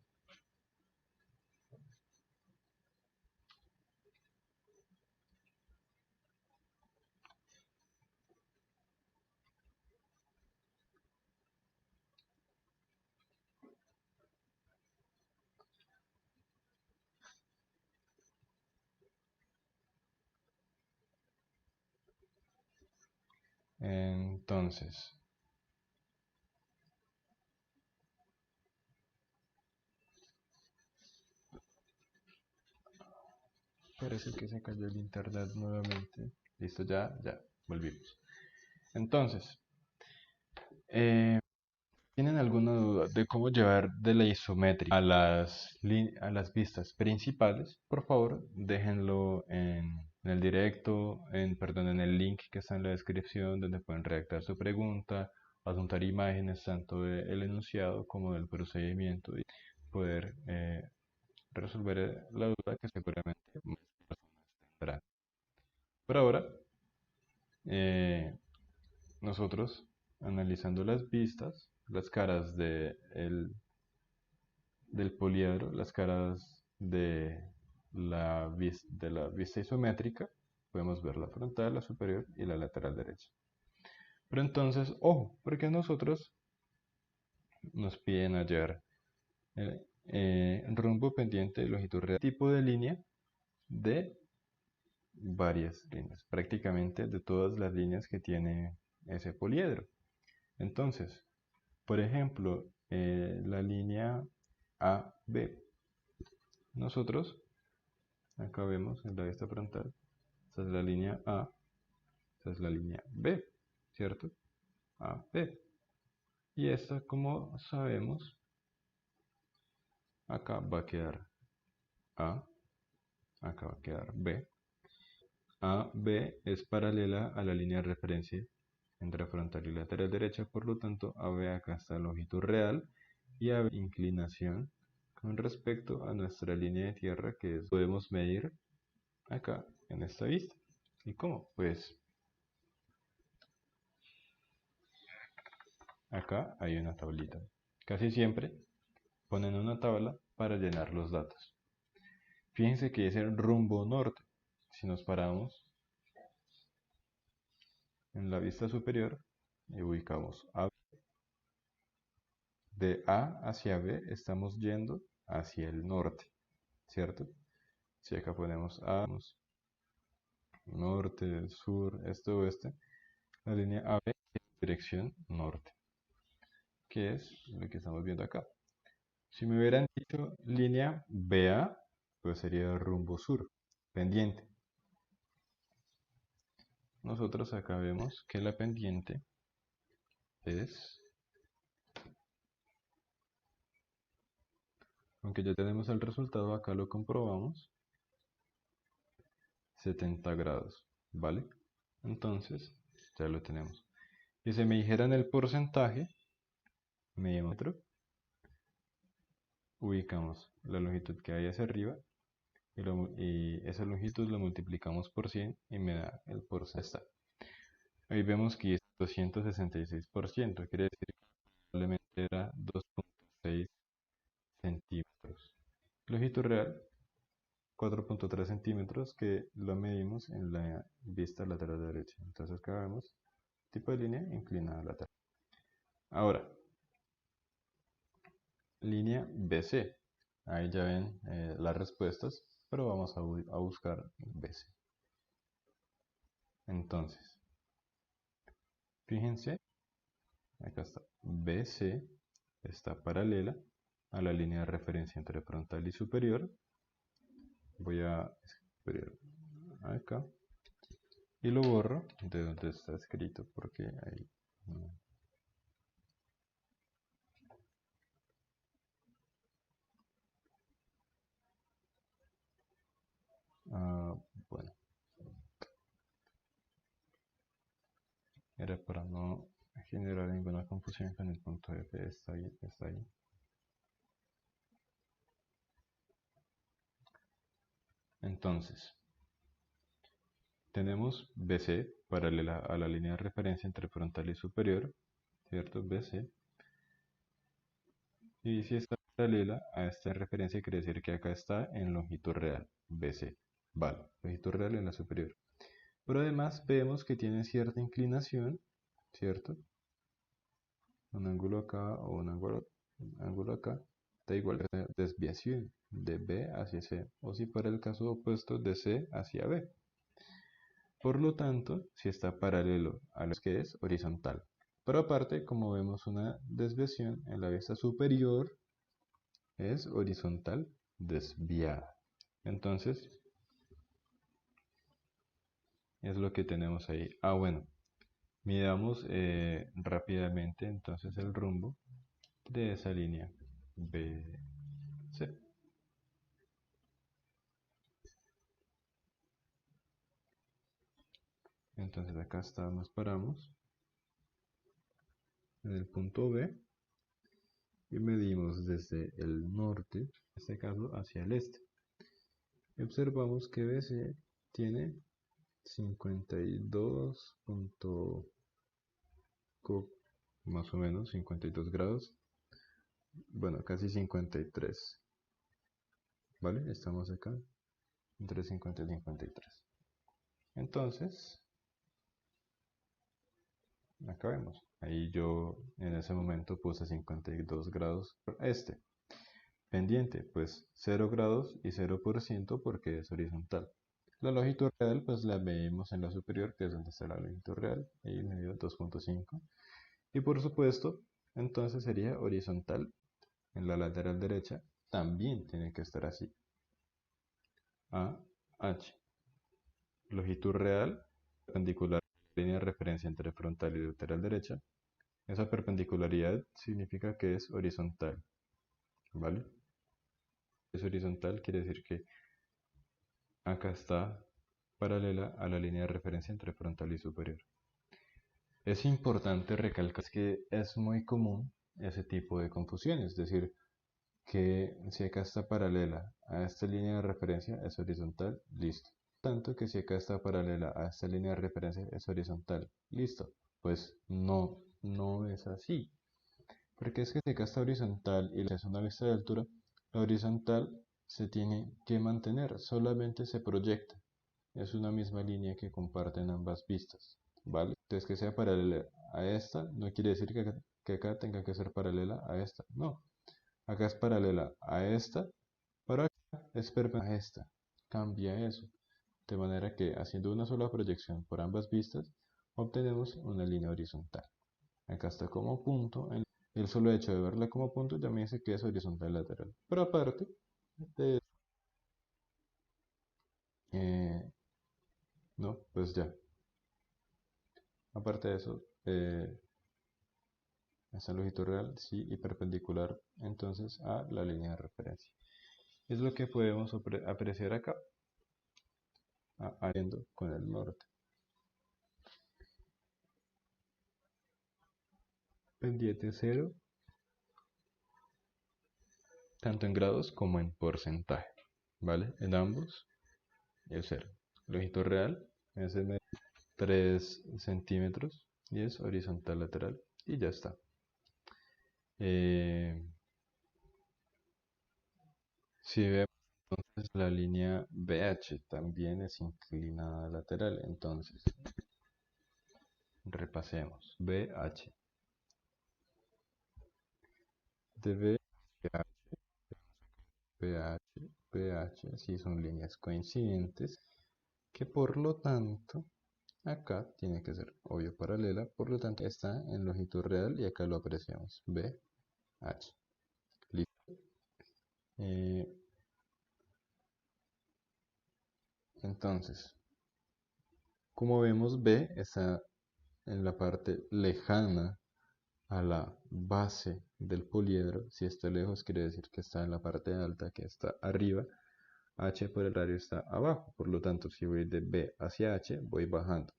Entonces, parece que se cayó el internet nuevamente. Listo, ya, volvimos. Entonces, ¿tienen alguna duda de cómo llevar de la isométrica a las vistas principales? Por favor, déjenlo en el directo, perdón, en el link que está en la descripción, donde pueden redactar su pregunta, adjuntar imágenes tanto del enunciado como del procedimiento y poder resolver la duda que seguramente muchas personas tendrán. Por ahora, eh, nosotros analizando las vistas, las caras del poliedro, las caras de la vista isométrica, podemos ver la frontal, la superior y la lateral derecha. Pero entonces, ojo, porque nosotros nos piden hallar rumbo, pendiente, longitud real, tipo de línea de varias líneas, prácticamente de todas las líneas que tiene ese poliedro. Entonces, por ejemplo, la línea AB, nosotros acá vemos en la vista frontal, esta es la línea A, esta es la línea B, ¿cierto? AB. Y esta, como sabemos, acá va a quedar A, acá va a quedar B. AB es paralela a la línea de referencia entre frontal y lateral derecha, por lo tanto, AB acá está longitud real y AB inclinación con respecto a nuestra línea de tierra que podemos medir acá en esta vista. ¿Y cómo? Pues acá hay una tablita. Casi siempre ponen una tabla para llenar los datos. Fíjense que es el rumbo norte. Si nos paramos en la vista superior y ubicamos A, de A hacia B estamos yendo hacia el norte, ¿cierto? Si acá ponemos A, norte, sur, este, oeste, la línea AB es dirección norte, que es lo que estamos viendo acá. Si me hubieran dicho línea BA, pues sería rumbo sur, pendiente. Nosotros acá vemos que la pendiente es, aunque ya tenemos el resultado, acá lo comprobamos, 70 grados, ¿vale? Entonces, ya lo tenemos. Si se me dijeran el porcentaje, medímetro, ubicamos la longitud que hay hacia arriba y esa longitud la multiplicamos por 100 y me da el porcentaje. Ahí vemos que es 266%, quiere decir que probablemente era 2.6 centímetros. Longitud real, 4.3 centímetros, que lo medimos en la vista lateral derecha. Entonces acá vemos tipo de línea inclinada lateral. Ahora, línea BC. Ahí ya ven las respuestas, pero vamos a buscar BC. Entonces, fíjense, acá está. BC está paralela a la línea de referencia entre frontal y superior. Voy a escribir acá y lo borro de donde está escrito porque ahí Ah, bueno, era para no generar ninguna confusión con el punto F, está ahí, está ahí. Entonces, tenemos BC paralela a la línea de referencia entre frontal y superior, ¿cierto? BC. Y si está paralela a esta referencia, quiere decir que acá está en longitud real, BC. Vale, longitud real en la superior. Pero además vemos que tiene cierta inclinación, ¿cierto? Un ángulo acá o un ángulo acá, da igual la desviación de B hacia C, o si para el caso opuesto de C hacia B. Por lo tanto, si está paralelo a lo que es horizontal. Pero aparte, como vemos una desviación en la vista superior, es horizontal desviada. Entonces, es lo que tenemos ahí. Ah, bueno, midamos rápidamente entonces el rumbo de esa línea BC. Entonces acá está, nos paramos en el punto B y medimos desde el norte, en este caso hacia el este. Y observamos que BC tiene 52 más o menos 52 grados, bueno, casi 53, ¿vale? Estamos acá entre 50 y 53. Entonces, acá vemos. Ahí yo en ese momento puse 52 grados este. Pendiente, pues 0 grados y 0% porque es horizontal. La longitud real pues la medimos en la superior, que es donde está la longitud real, ahí me dio 2.5. Y por supuesto, entonces sería horizontal en la lateral derecha, también tiene que estar así. A, H. Longitud real, perpendicular a la línea de referencia entre frontal y lateral derecha. Esa perpendicularidad significa que es horizontal, ¿vale? Es horizontal, quiere decir que acá está paralela a la línea de referencia entre frontal y superior. Es importante recalcar que es muy común ese tipo de confusión, es decir, que si acá está paralela a esta línea de referencia es horizontal, listo. Tanto que si acá está paralela a esta línea de referencia es horizontal, listo. Pues no, no es así. Porque es que si acá está horizontal y es una vista de altura, la horizontal se tiene que mantener, solamente se proyecta. Es una misma línea que comparten ambas vistas, ¿vale? Entonces que sea paralela a esta no quiere decir que acá tenga que ser paralela a esta, no. Acá es paralela a esta, pero acá es perpendicular a esta. Cambia eso. De manera que haciendo una sola proyección por ambas vistas, obtenemos una línea horizontal. Acá está como punto. El solo hecho de verla como punto ya me dice que es horizontal lateral. Pero aparte de eh, no, pues ya. Aparte de eso, esta longitud real sí y perpendicular entonces a la línea de referencia. Es lo que podemos apreciar acá, yendo con el norte. Pendiente cero, tanto en grados como en porcentaje, ¿vale? En ambos es cero. Longitud real es de 3 centímetros y es horizontal lateral y ya está. Si vemos entonces la línea BH también es inclinada lateral, entonces repasemos. BH de BH, BH, BH, si son líneas coincidentes, que por lo tanto acá tiene que ser obvio paralela, por lo tanto está en longitud real y acá lo apreciamos. BH. Listo. Eh, entonces, como vemos, B está en la parte lejana a la base del poliedro. Si está lejos, quiere decir que está en la parte alta, que está arriba. H por el radio está abajo, por lo tanto, si voy de B hacia H, voy bajando.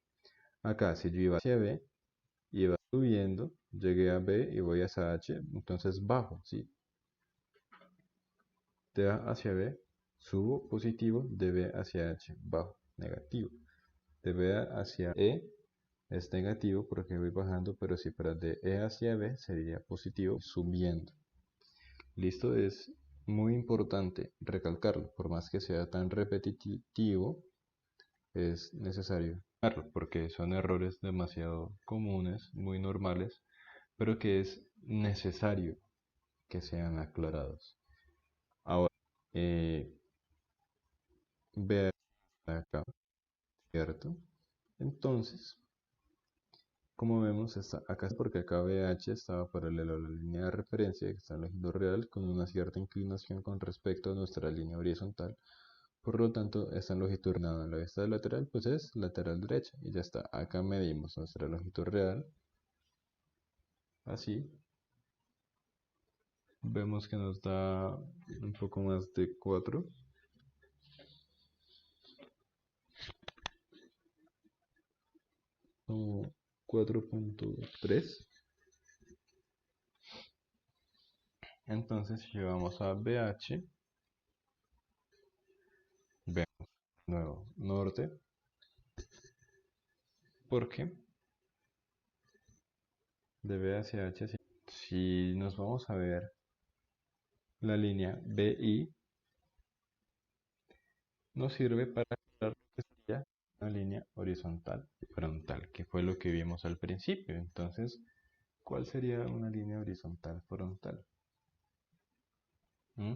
Acá, si yo iba hacia B, iba subiendo, llegué a B y voy hacia H, entonces bajo, ¿sí? De A hacia B, subo positivo, de B hacia H, bajo, negativo. De B hacia E es negativo porque voy bajando, pero si para de E hacia B sería positivo, subiendo. Listo, es muy importante recalcarlo, por más que sea tan repetitivo, es necesario hacerlo, porque son errores demasiado comunes, muy normales, pero que es necesario que sean aclarados. Ahora, vean acá, ¿cierto? Entonces, como vemos, acá porque acá BH estaba paralelo a la línea de referencia que está en longitud real con una cierta inclinación con respecto a nuestra línea horizontal. Por lo tanto, esta longitud nada en la vista lateral, pues es lateral derecha. Y ya está. Acá medimos nuestra longitud real. Así. Vemos que nos da un poco más de 4. O 4.3. Entonces, si llevamos a BH, vemos de nuevo norte. Porque de B hacia H, si nos vamos a ver la línea BI, nos sirve para crear lo que sería una línea horizontal y frontal, que fue lo que vimos al principio. Entonces, ¿cuál sería una línea horizontal frontal? ¿Mm?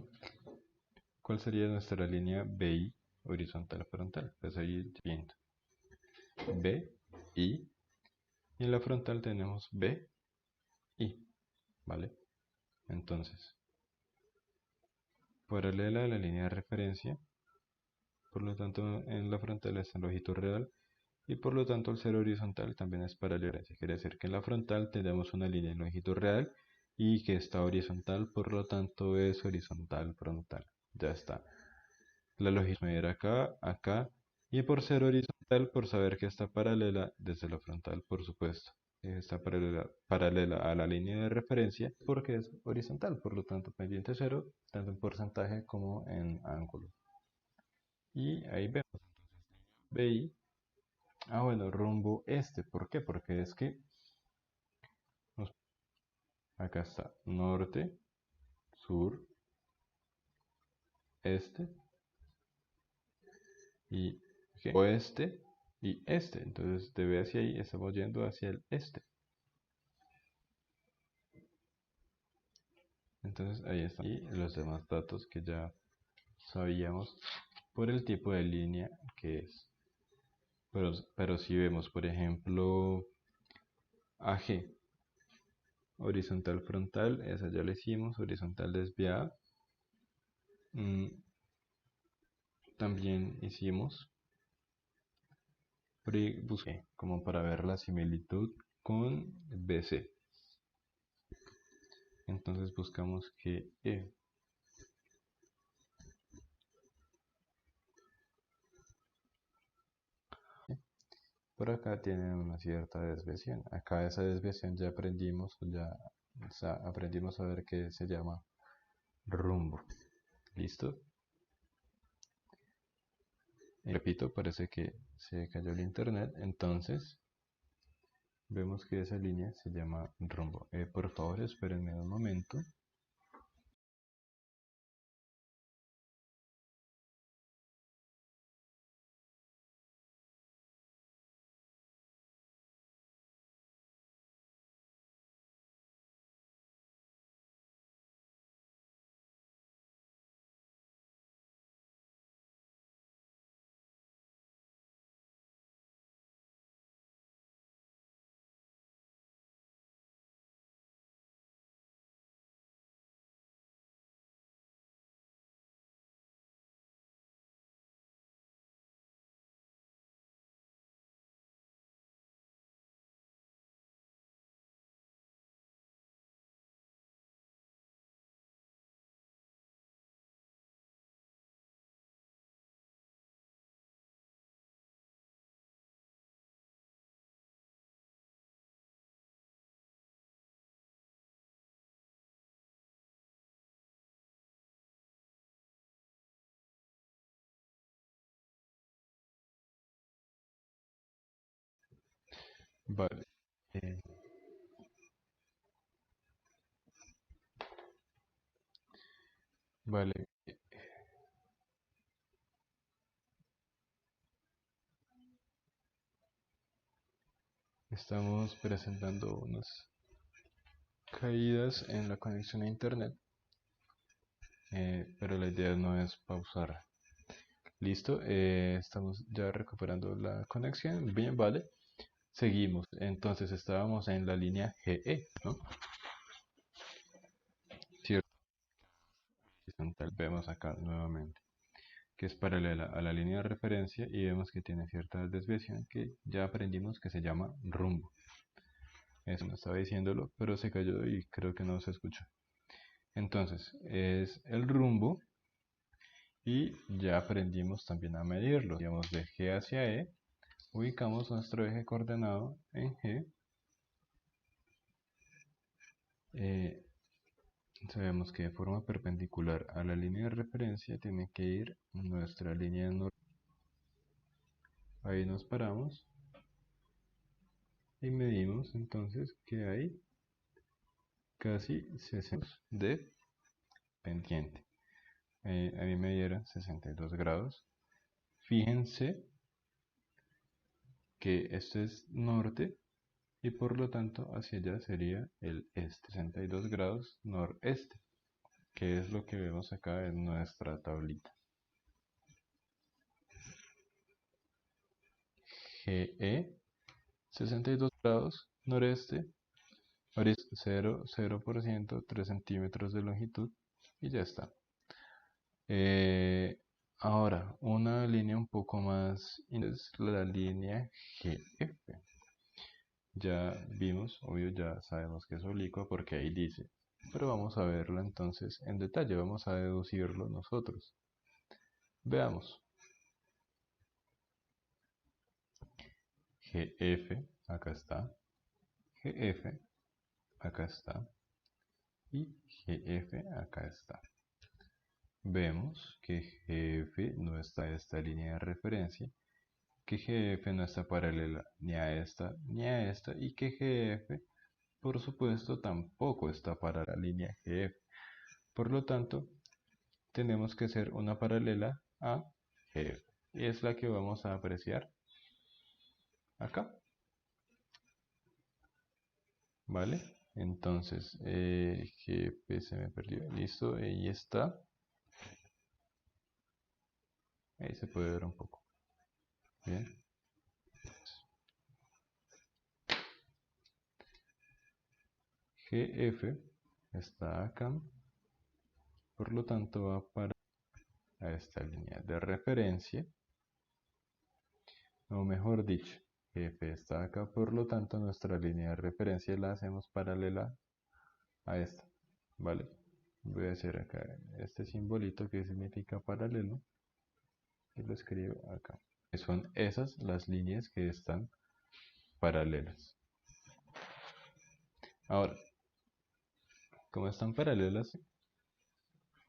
¿Cuál sería nuestra línea BI horizontal frontal? Pues ahí viendo BI y en la frontal tenemos BI, ¿vale? Entonces, paralela a la línea de referencia, por lo tanto en la frontal está en longitud real y por lo tanto el ser horizontal también es paralelo. Quiere decir que en la frontal tenemos una línea en longitud real y que está horizontal, por lo tanto es horizontal frontal. Ya está. La lógica es medir acá, acá y por ser horizontal, por saber que está paralela desde la frontal, por supuesto. Está paralela a la línea de referencia porque es horizontal, por lo tanto pendiente cero, tanto en porcentaje como en ángulo. Y ahí vemos. BI. Ah, bueno, rumbo este. ¿Por qué? Porque es que acá está norte, sur, este y ¿qué? Oeste y este. Entonces, de B hacia ahí estamos yendo hacia el este. Entonces, ahí están. Y los demás datos que ya sabíamos por el tipo de línea que es. Pero si vemos, por ejemplo, AG, horizontal frontal, esa ya la hicimos, horizontal desviada. También hicimos, busqué como para ver la similitud con BC. Entonces buscamos que por acá tiene una cierta desviación. Acá esa desviación ya aprendimos, aprendimos a ver que se llama rumbo. ¿Listo? Y repito, parece que se cayó el internet, entonces vemos que esa línea se llama rumbo. Por favor, espérenme un momento. Vale. eh, vale. Estamos presentando unas caídas en la conexión a internet, pero la idea no es pausar. Listo, estamos ya recuperando la conexión. Bien, vale. Seguimos. Entonces estábamos en la línea GE, ¿no? Cierto. Horizontal. Vemos acá nuevamente que es paralela a la línea de referencia y vemos que tiene cierta desviación que ya aprendimos que se llama rumbo. Eso no estaba diciéndolo, pero se cayó y creo que no se escuchó. Entonces, es el rumbo y ya aprendimos también a medirlo. Digamos, de G hacia E, ubicamos nuestro eje coordenado en G. Eh, Sabemos que de forma perpendicular a la línea de referencia tiene que ir nuestra línea norte. Ahí nos paramos y medimos entonces que hay casi 60 de pendiente. A mí me dieron 62 grados. Fíjense que esto es norte y por lo tanto hacia allá sería el este, 62 grados noreste, que es lo que vemos acá en nuestra tablita. GE 62 grados noreste, 0,0%, 3 centímetros de longitud y ya está. Ahora, una línea un poco más es la línea GF. Ya vimos, obvio, ya sabemos que es oblicua porque ahí dice, pero vamos a verlo entonces en detalle, vamos a deducirlo nosotros. Veamos. GF, acá está. GF, acá está. Y GF, acá está. Vemos que GF no está en esta línea de referencia, que GF no está paralela ni a esta ni a esta y que GF por supuesto tampoco está para la línea GF. Por lo tanto, tenemos que hacer una paralela a GF y es la que vamos a apreciar acá. ¿Vale? Entonces, GP se me perdió. Listo, ahí está. Ahí se puede ver un poco. Bien. GF está acá. Por lo tanto, va para a esta línea de referencia. O mejor dicho, GF está acá. Por lo tanto, nuestra línea de referencia la hacemos paralela a esta. ¿Vale? Voy a hacer acá este simbolito que significa paralelo. Y lo escribo acá. Son esas las líneas que están paralelas. Ahora, como están paralelas,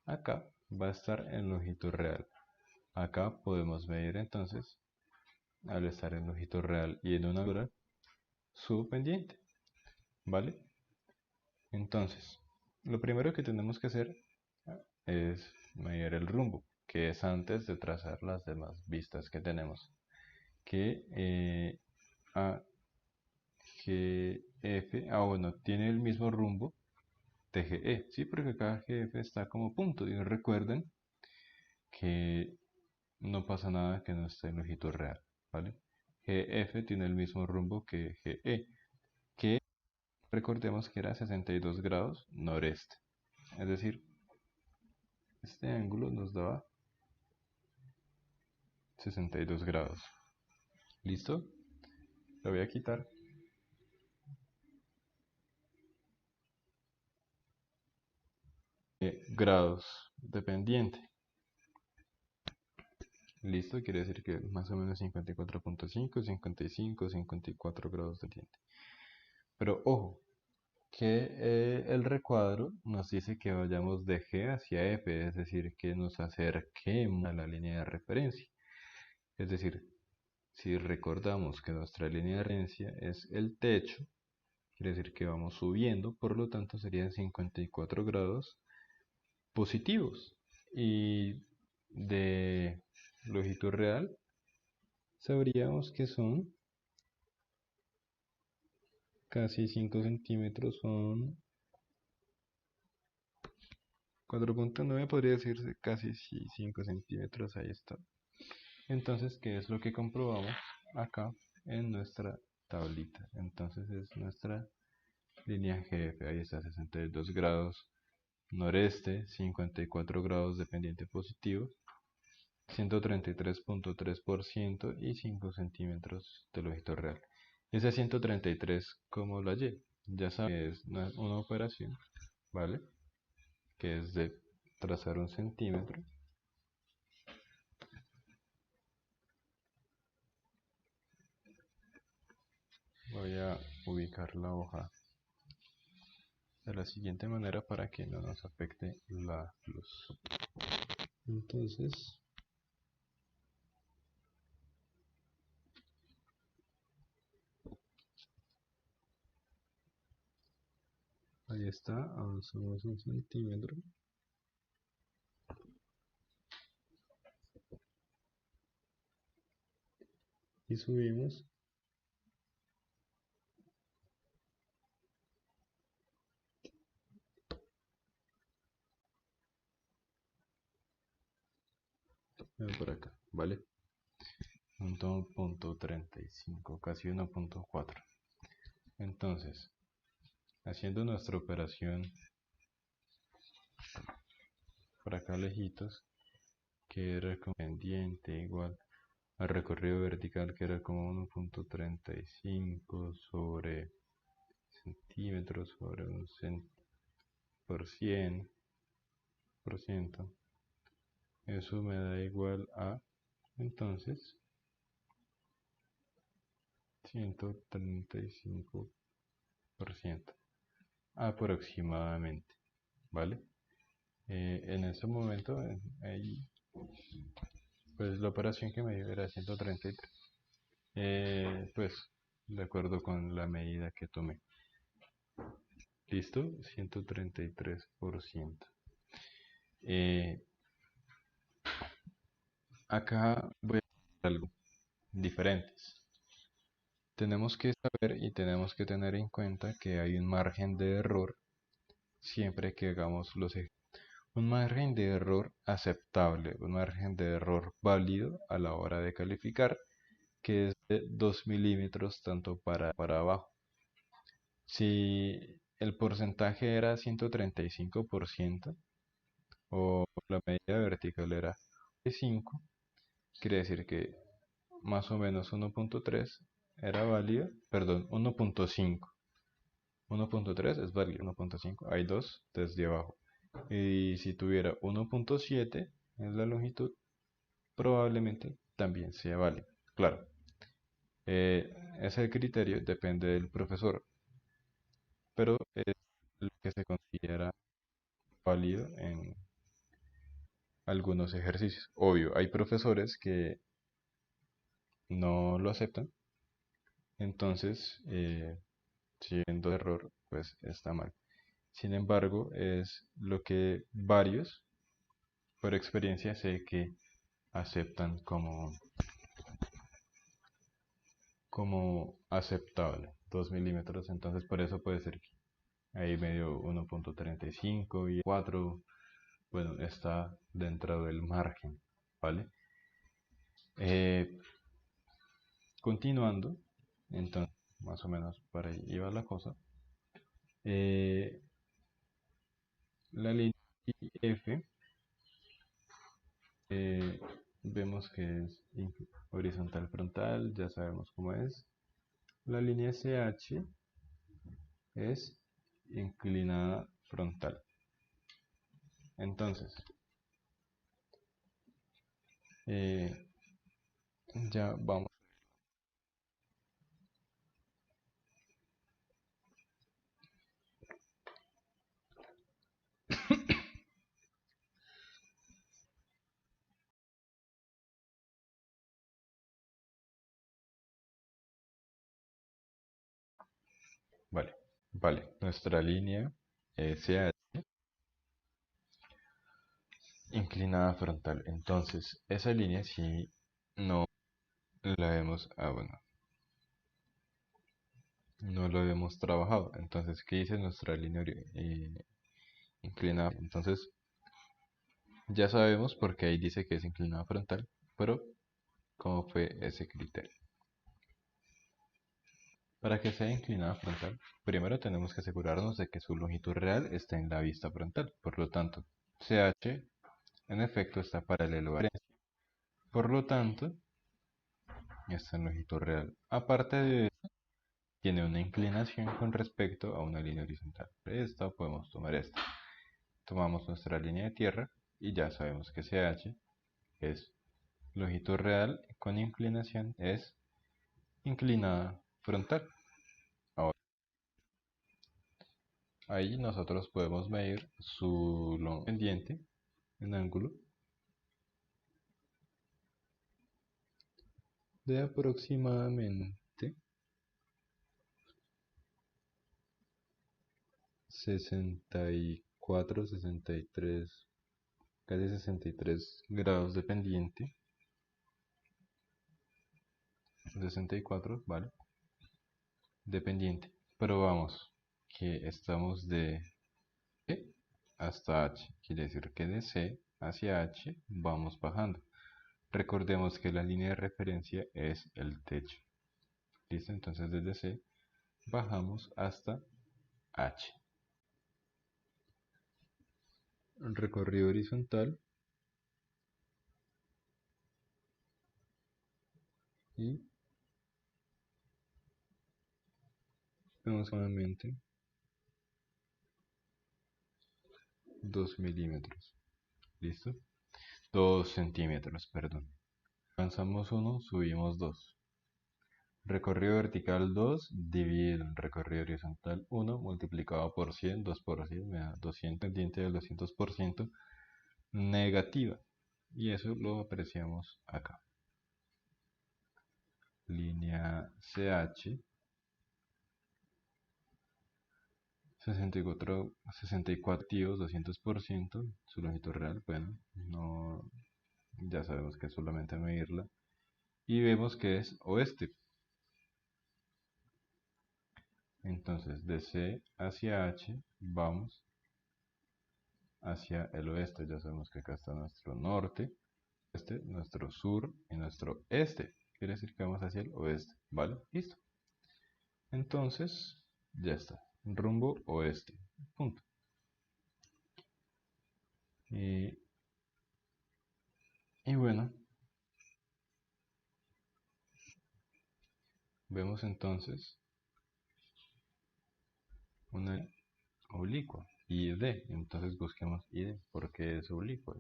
acá va a estar en longitud real. Acá podemos medir entonces, al estar en longitud real y en una altura, su pendiente. ¿Vale? Entonces, lo primero que tenemos que hacer es medir el rumbo, que es antes de trazar las demás vistas que tenemos. Que GF, bueno, tiene el mismo rumbo de GE, ¿sí? Porque acá GF está como punto. Y recuerden que no pasa nada que no esté en longitud real, ¿vale? GF tiene el mismo rumbo que GE, que recordemos que era 62 grados noreste. Es decir, este ángulo nos daba 62 grados. ¿Listo? Lo voy a quitar. Grados dependiente. Listo, quiere decir que más o menos 54.5, 55, 54 grados de pendiente. Pero ojo, que el recuadro nos dice que vayamos de G hacia F, es decir, que nos acerquemos a la línea de referencia. Es decir, Si recordamos que nuestra línea de referencia es el techo, quiere decir que vamos subiendo, por lo tanto serían 54 grados positivos. Y de longitud real sabríamos que son casi 5 centímetros, son 4,9, podría decirse casi 5 centímetros, ahí está. Entonces, ¿qué es lo que comprobamos acá en nuestra tablita? Entonces es nuestra línea GF, ahí está, 62 grados noreste, 54 grados de pendiente positivo, 133,3% y 5 centímetros de longitud real. Ese 133, ¿cómo lo hallé? Ya saben que es una operación, ¿vale? Que es de trazar un centímetro. Voy a ubicar la hoja de la siguiente manera para que no nos afecte la luz. Entonces, ahí está, avanzamos un centímetro. Y subimos por acá, ¿vale? 1,35, casi 1,4. Entonces, haciendo nuestra operación por acá lejitos, que era como pendiente igual al recorrido vertical, que era como 1,35 sobre centímetros sobre un por 100%, eso me da igual a, entonces, 135% aproximadamente, ¿vale? En ese momento, ahí, pues la operación que me dio era 133, pues de acuerdo con la medida que tomé. ¿Listo? 133%. Acá voy a hacer algo diferentes. Tenemos que saber y tenemos que tener en cuenta que hay un margen de error siempre que hagamos los ejercicios. Un margen de error aceptable, un margen de error válido a la hora de calificar, que es de 2 milímetros tanto para abajo. Si el porcentaje era 135% o la medida vertical era 5, quiere decir que más o menos 1,3 era válido, perdón, 1,5. 1,3 es válido, 1,5, hay dos desde abajo. Y si tuviera 1,7 en la longitud, probablemente también sea válido. Claro, ese criterio depende del profesor, pero es lo que se considera válido en algunos ejercicios. Obvio, hay profesores que no lo aceptan, entonces, siendo error, pues está mal. Sin embargo, es lo que varios, por experiencia, sé que aceptan como aceptable, 2 milímetros, entonces por eso puede ser que ahí medio 1,35 y 4, bueno, está dentro del margen, ¿vale? Eh, Continuando, entonces, más o menos para ahí iba la cosa. Eh, la línea F, eh, vemos que es horizontal frontal, ya sabemos cómo es. La línea SH es inclinada frontal. Entonces, eh, ya vamos. Vale, vale. Nuestra línea SH inclinada frontal. Entonces, esa línea sí no la hemos, bueno, no lo hemos trabajado. Entonces, ¿qué dice nuestra línea inclinada? Entonces, ya sabemos por qué ahí dice que es inclinada frontal, pero ¿cómo fue ese criterio? Para que sea inclinada frontal, primero tenemos que asegurarnos de que su longitud real está en la vista frontal. Por lo tanto, CH en efecto está paralelo a la referencia. Por lo tanto, está en longitud real. Aparte de eso, tiene una inclinación con respecto a una línea horizontal. Esta podemos tomar esta. Tomamos nuestra línea de tierra y ya sabemos que CH es longitud real con inclinación es inclinada frontal. Ahora, ahí nosotros podemos medir su longitud pendiente en ángulo de aproximadamente 64, 63, casi 63 grados de pendiente. 64, ¿vale? De pendiente. Pero vamos, que estamos de C hasta H. Quiere decir que de C hacia H vamos bajando. Recordemos que la línea de referencia es el techo. ¿Listo? Entonces desde C bajamos hasta H. Recorrido horizontal y vemos nuevamente 2 milímetros. ¿Listo? 2 centímetros, perdón. Avanzamos 1, subimos 2. Recorrido vertical 2 dividido en recorrido horizontal 1 multiplicado por 100, 2 por 100 me da 200, pendiente del 200% negativa. Y eso lo apreciamos acá. Línea CH 64 activos, 200%, su longitud real, bueno, no, ya sabemos que es solamente medirla. Y vemos que es oeste. Entonces de C hacia H vamos hacia el oeste. Ya sabemos que acá está nuestro norte, este, nuestro sur y nuestro este. Quiere decir que vamos hacia el oeste, ¿vale? Listo. Entonces, ya está. Rumbo oeste. Punto. Y, y bueno, vemos entonces una oblicua. ID. Entonces busquemos ID. ¿Por qué es oblicua?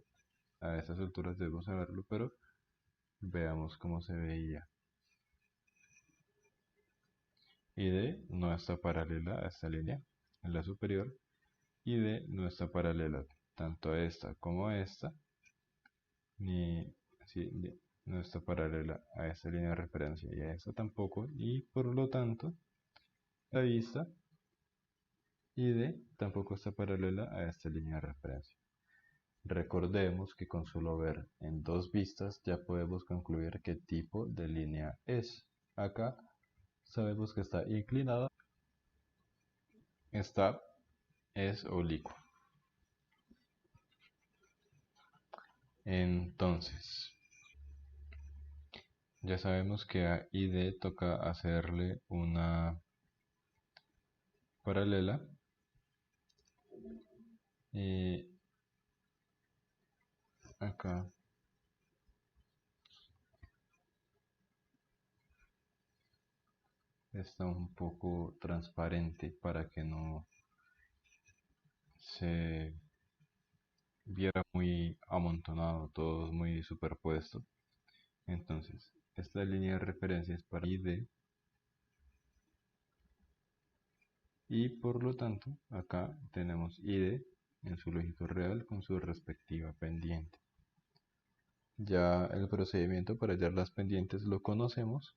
A estas alturas debemos saberlo, pero veamos cómo se veía. ID no está paralela a esta línea, en la superior, y D no está paralela tanto a esta como a esta, ni no está paralela a esta línea de referencia y a esta tampoco, y por lo tanto la vista ID tampoco está paralela a esta línea de referencia. Recordemos que con solo ver en dos vistas ya podemos concluir qué tipo de línea es. Acá sabemos que está inclinada, esta es oblicua. Entonces, ya sabemos que a ID toca hacerle una paralela y acá está un poco transparente para que no se viera muy amontonado, todo muy superpuesto. Entonces, esta línea de referencia es para ID y por lo tanto acá tenemos ID en su longitud real con su respectiva pendiente. Ya el procedimiento para hallar las pendientes lo conocemos.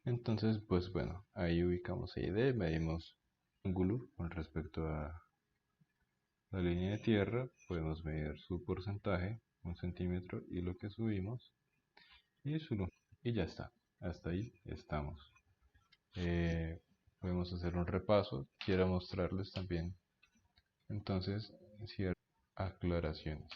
Entonces, pues bueno, ahí ubicamos ID, medimos ángulo con respecto a la línea de tierra, podemos medir su porcentaje, 1 centímetro, y lo que subimos, y su longitud, y ya está. Hasta ahí estamos. Podemos hacer un repaso. Quiero mostrarles también entonces ciertas aclaraciones.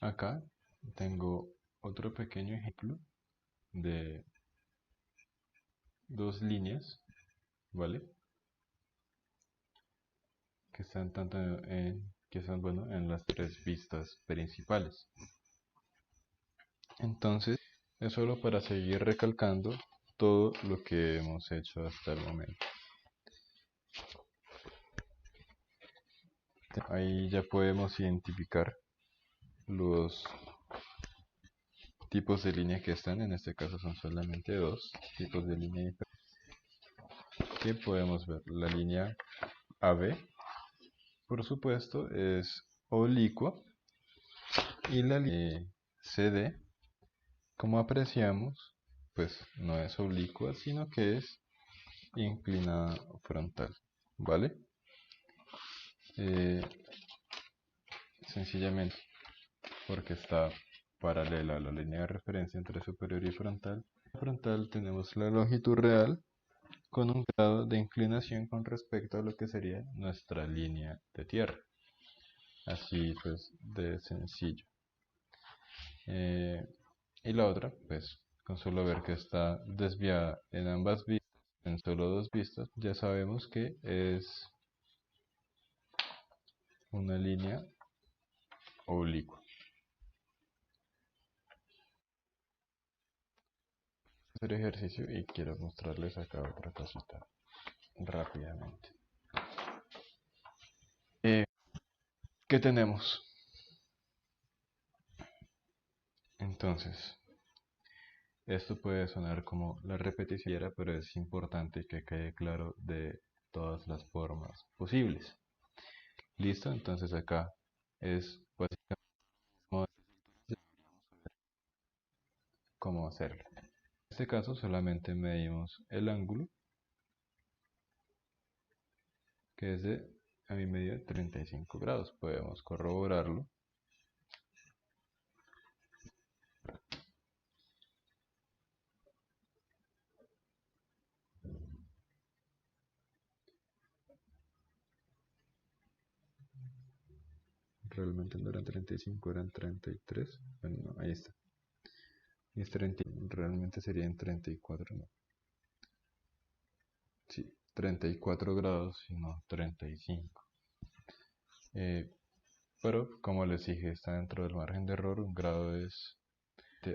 Acá tengo otro pequeño ejemplo de dos líneas, ¿vale? Que están tanto en las tres vistas principales. Entonces, es solo para seguir recalcando todo lo que hemos hecho hasta el momento. Ahí ya podemos identificar los tipos de línea que están. En este caso son solamente dos tipos de línea que podemos ver. La línea AB, por supuesto, es oblicua, y la línea CD, como apreciamos, pues no es oblicua, sino que es inclinada frontal, ¿vale? Sencillamente porque está paralela a la línea de referencia entre superior y frontal. En la frontal tenemos la longitud real con un grado de inclinación con respecto a lo que sería nuestra línea de tierra. Así pues de sencillo. Y la otra, pues con solo ver que está desviada en ambas vistas, en solo dos vistas, ya sabemos que es una línea oblicua. Hacer ejercicio y quiero mostrarles acá otra cosita rápidamente. ¿Qué tenemos? Entonces, esto puede sonar como la repetición, pero es importante que quede claro de todas las formas posibles. ¿Listo? Entonces acá es básicamente cómo hacerlo. En este caso solamente medimos el ángulo, que es de, a mi medida, 35 grados. Podemos corroborarlo. Realmente no eran 35, eran 33. Bueno, no, ahí está. Es 30, realmente serían 34, ¿no? Sí, 34 grados y no 35. Pero como les dije, está dentro del margen de error, un grado es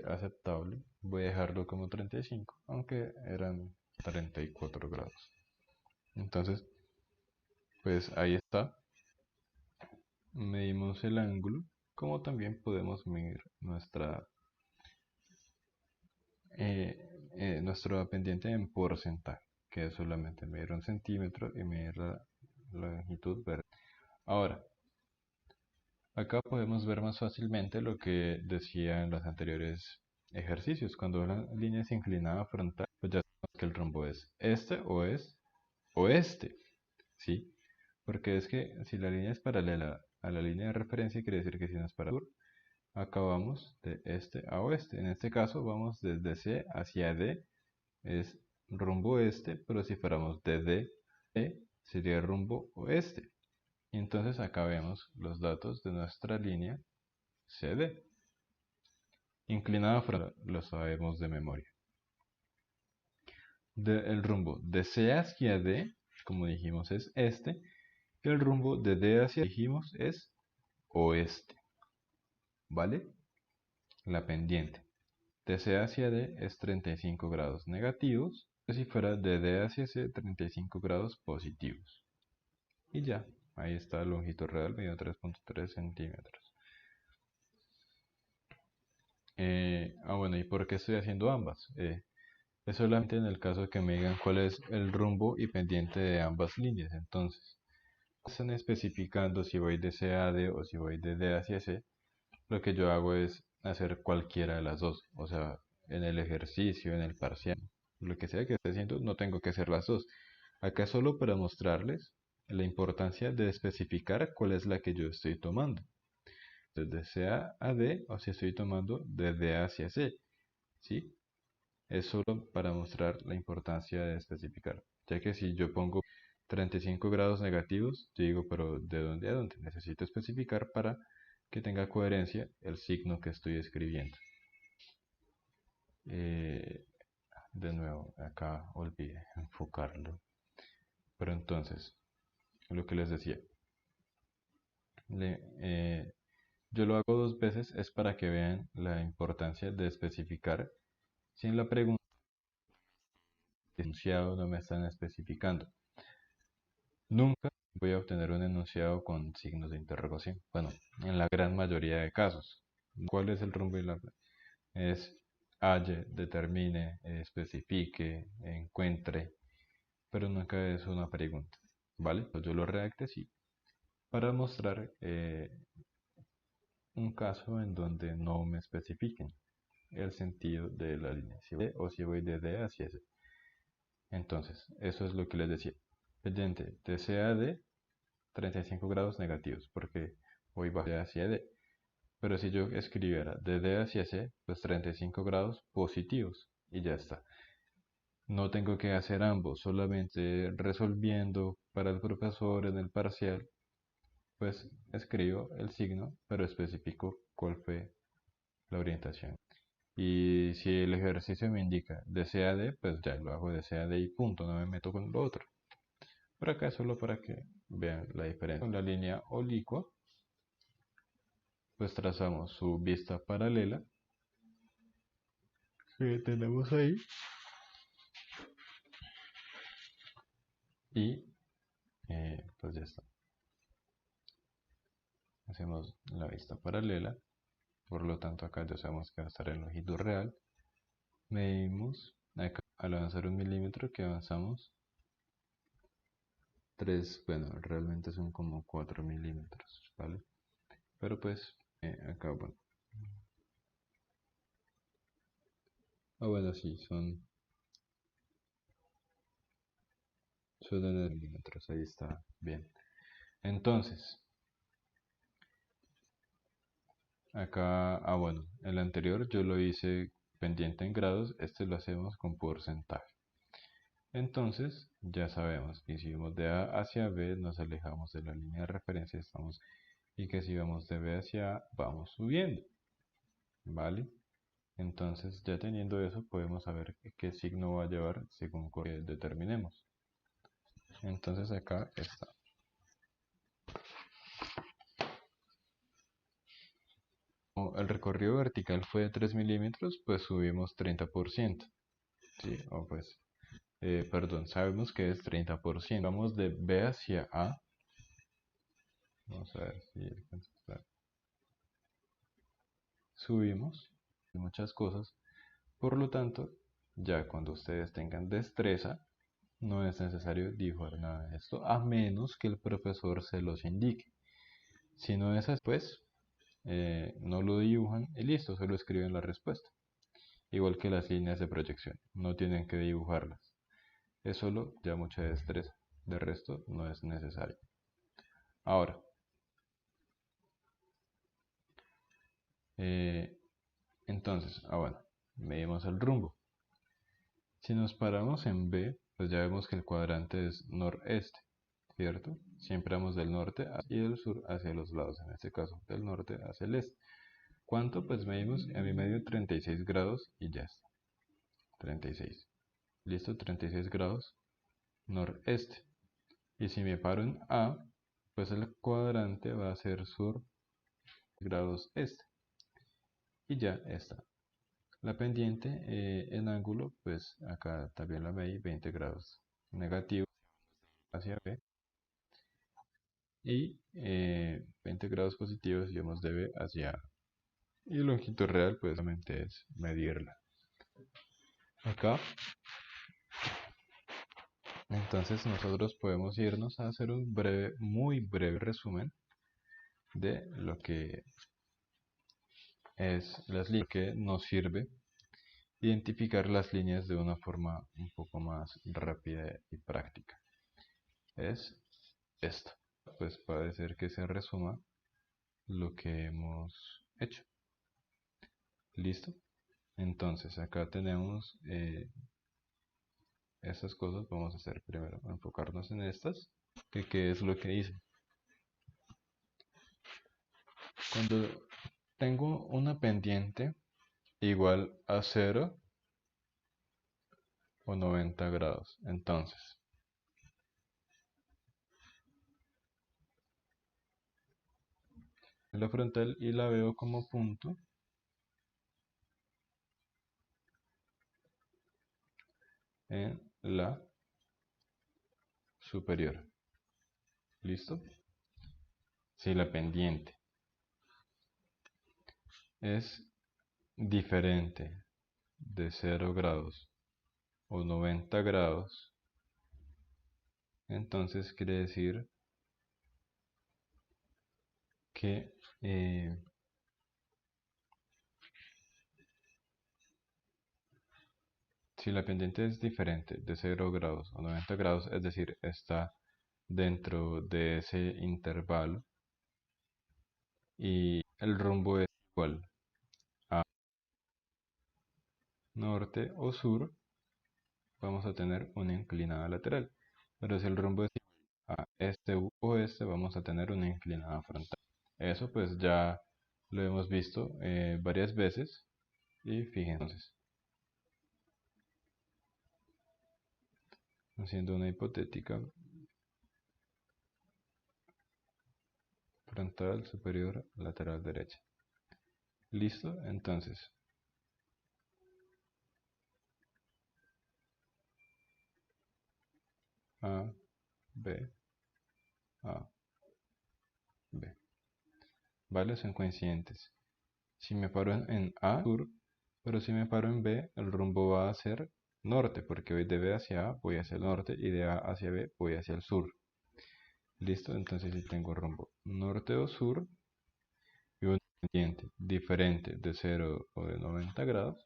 aceptable. Voy a dejarlo como 35, aunque eran 34 grados. Entonces, pues ahí está. Medimos el ángulo, como también podemos medir nuestra pendiente en porcentaje, que es solamente medir 1 centímetro y medir la longitud verde. Ahora, acá podemos ver más fácilmente lo que decía en los anteriores ejercicios. Cuando la línea es inclinada frontal, pues ya sabemos que el rumbo es este o es oeste, ¿sí? Porque es que si la línea es paralela a la línea de referencia, quiere decir que si no es para sur, acá vamos de este a oeste. En este caso vamos desde C hacia D, es rumbo este, pero si fuéramos de D a E, sería rumbo oeste. Y entonces acá vemos los datos de nuestra línea CD. Inclinada frontal, lo sabemos de memoria. El rumbo de C hacia D, como dijimos, es este. Y el rumbo de D hacia D, dijimos, es oeste. ¿Vale? La pendiente de C hacia D es 35 grados negativos. Si fuera de D hacia C, 35 grados positivos. Y ya, ahí está la longitud real, midiendo 3.3 centímetros. Bueno, ¿y por qué estoy haciendo ambas? Es solamente en el caso de que me digan cuál es el rumbo y pendiente de ambas líneas. Entonces, están especificando si voy de C a D o si voy de D hacia C. Lo que yo hago es hacer cualquiera de las dos. O sea, en el ejercicio, en el parcial, lo que sea que esté haciendo, no tengo que hacer las dos. Acá solo para mostrarles la importancia de especificar cuál es la que yo estoy tomando. Desde C a D o si estoy tomando de D hacia C. ¿Sí? Es solo para mostrar la importancia de especificar. Ya que si yo pongo 35 grados negativos, yo digo, pero ¿de dónde a dónde? Necesito especificar para que tenga coherencia el signo que estoy escribiendo. De nuevo, acá olvidé enfocarlo. Pero entonces, lo que les decía, yo lo hago dos veces, es para que vean la importancia de especificar. Si en la pregunta enunciado no me están especificando, nunca voy a obtener un enunciado con signos de interrogación. Bueno, en la gran mayoría de casos. ¿Cuál es el rumbo y la es halle, determine, especifique, encuentre, pero nunca es una pregunta, ¿vale? Pues yo lo redacté así para mostrar un caso en donde no me especifiquen el sentido de la línea, si voy o si voy de D hacia C. Entonces, eso es lo que les decía. Pendiente de C a D, 35 grados negativos, porque voy de hacia D. Pero si yo escribiera de D hacia C, pues 35 grados positivos y ya está. No tengo que hacer ambos, solamente resolviendo para el profesor en el parcial, pues escribo el signo, pero especifico cuál fue la orientación. Y si el ejercicio me indica de C a D, pues ya lo hago de C a D y punto, no me meto con lo otro. Por acá solo para que vean la diferencia. Con la línea oblicua, pues trazamos su vista paralela que tenemos ahí y pues ya está. Hacemos la vista paralela, por lo tanto acá ya sabemos que va a estar en longitud real. Medimos acá al avanzar 1 milímetro que avanzamos 3, bueno, realmente son como 4 milímetros, ¿vale? Pero pues acá, bueno. Bueno, sí, son en milímetros, ahí está bien. Entonces, acá, bueno, el anterior yo lo hice pendiente en grados, este lo hacemos con porcentaje. Entonces, ya sabemos que si vamos de A hacia B, nos alejamos de la línea de referencia, y que si vamos de B hacia A, vamos subiendo, ¿vale? Entonces, ya teniendo eso, podemos saber qué signo va a llevar según que determinemos. Entonces, acá está. Como el recorrido vertical fue de 3 milímetros, pues subimos 30%. ¿Sí? O pues, perdón, sabemos que es 30%. Vamos de B hacia A. Vamos a ver si alcanza a estar. Subimos muchas cosas. Por lo tanto, ya cuando ustedes tengan destreza, no es necesario dibujar nada de esto, a menos que el profesor se los indique. Si no es así, pues no lo dibujan y listo, solo escriben la respuesta. Igual que las líneas de proyección, no tienen que dibujarlas. Es solo ya mucha destreza, de resto no es necesario. Ahora, entonces, bueno, medimos el rumbo. Si nos paramos en B, pues ya vemos que el cuadrante es noreste, ¿cierto? Siempre vamos del norte y del sur hacia los lados, en este caso del norte hacia el este. ¿Cuánto? Pues medimos, a mí me dio 36 grados y ya está. 36. listo, 36 grados noreste. Y si me paro en A, pues el cuadrante va a ser sur grados este. Y ya está. La pendiente, el ángulo, pues acá también la veis, 20 grados negativo hacia B. Y 20 grados positivos llevamos de B hacia A. Y longitud real, pues solamente es medirla. Acá, entonces nosotros podemos irnos a hacer un breve, muy breve resumen de lo que es las líneas, que nos sirve identificar las líneas de una forma un poco más rápida y práctica. Es esto. Pues puede ser que se resuma lo que hemos hecho. ¿Listo? Entonces acá tenemos estas cosas. Vamos a hacer primero, enfocarnos en estas. ¿Qué es lo que hice? Cuando tengo una pendiente igual a 0 o 90 grados, entonces la frontal y la veo como punto en la superior. ¿Listo? Si la pendiente es diferente de 0 grados o 90 grados, entonces quiere decir que si la pendiente es diferente de 0 grados o 90 grados, es decir, está dentro de ese intervalo y el rumbo es igual a norte o sur, vamos a tener una inclinada lateral. Pero si el rumbo es igual a este u oeste, vamos a tener una inclinada frontal. Eso pues ya lo hemos visto varias veces y fíjense. Haciendo una hipotética frontal, superior, lateral derecha. ¿Listo? Entonces, A, B, A, B. ¿Vale? Son coincidentes. Si me paro en A, sur, pero si me paro en B, el rumbo va a ser norte, porque voy de B hacia A, voy hacia el norte, y de A hacia B, voy hacia el sur. ¿Listo? Entonces si tengo rumbo norte o sur, y un pendiente diferente de 0 o de 90 grados,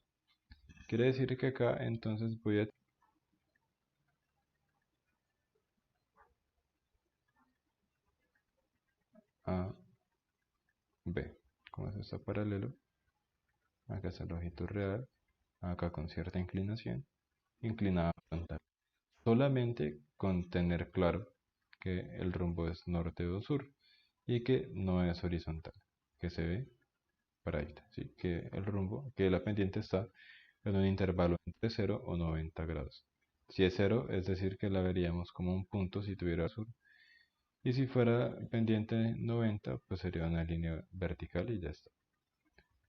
quiere decir que acá entonces voy a B. Como eso está paralelo, acá está el longitud real, acá con cierta inclinación, inclinada frontal. Solamente con tener claro que el rumbo es norte o sur y que no es horizontal, que se ve para ahí, ¿sí? Que el rumbo, que la pendiente está en un intervalo entre 0 o 90 grados. Si es 0, es decir que la veríamos como un punto si tuviera sur. Y si fuera pendiente 90, pues sería una línea vertical y ya está.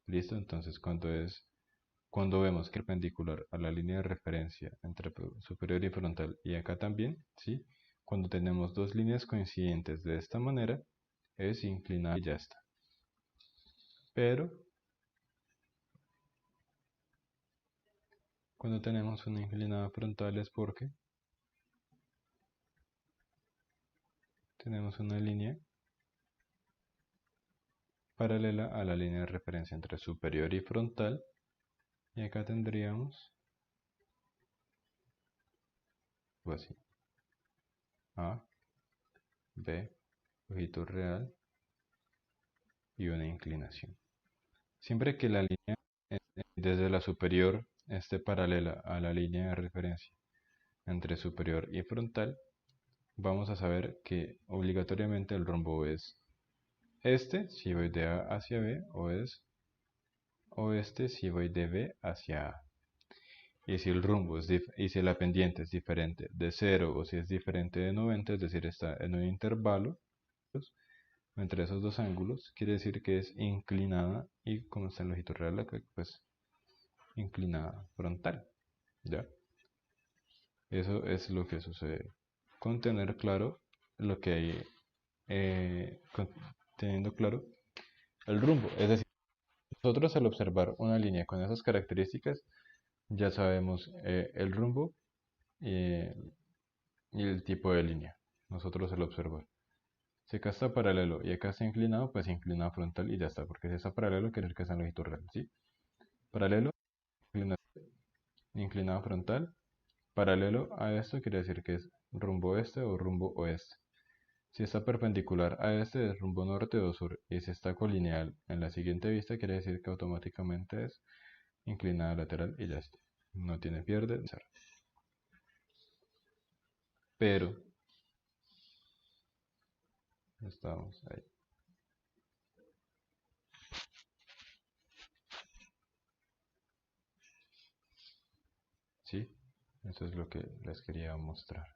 ¿Listo? Entonces cuando vemos que es perpendicular a la línea de referencia entre superior y frontal y acá también, ¿sí? Cuando tenemos dos líneas coincidentes de esta manera, es inclinada y ya está. Pero cuando tenemos una inclinada frontal es porque tenemos una línea paralela a la línea de referencia entre superior y frontal, y acá tendríamos pues así, A, B, longitud real y una inclinación. Siempre que la línea desde la superior esté paralela a la línea de referencia entre superior y frontal, vamos a saber que obligatoriamente el rumbo es este si voy de A hacia B, o es oeste si voy de B hacia A. Y si el rumbo y si la pendiente es diferente de 0 o si es diferente de 90, es decir, está en un intervalo pues, entre esos dos ángulos, quiere decir que es inclinada y como está en longitud real acá, pues inclinada frontal. ¿Ya? Eso es lo que sucede. Con tener claro lo que hay, teniendo claro el rumbo. Es decir, nosotros al observar una línea con esas características, ya sabemos el rumbo eh, y el tipo de línea. Nosotros al observar. Si acá está paralelo y acá está inclinado, pues inclinado frontal y ya está. Porque si está paralelo, quiere decir que está en longitud real. ¿Sí? Paralelo, inclinado frontal. Paralelo a esto quiere decir que es rumbo este o rumbo oeste. Si está perpendicular a este es rumbo norte o sur. Y si está colineal en la siguiente vista, quiere decir que automáticamente es inclinada lateral y ya está. No tiene pierde. Pero, estamos ahí. ¿Sí? Eso es lo que les quería mostrar.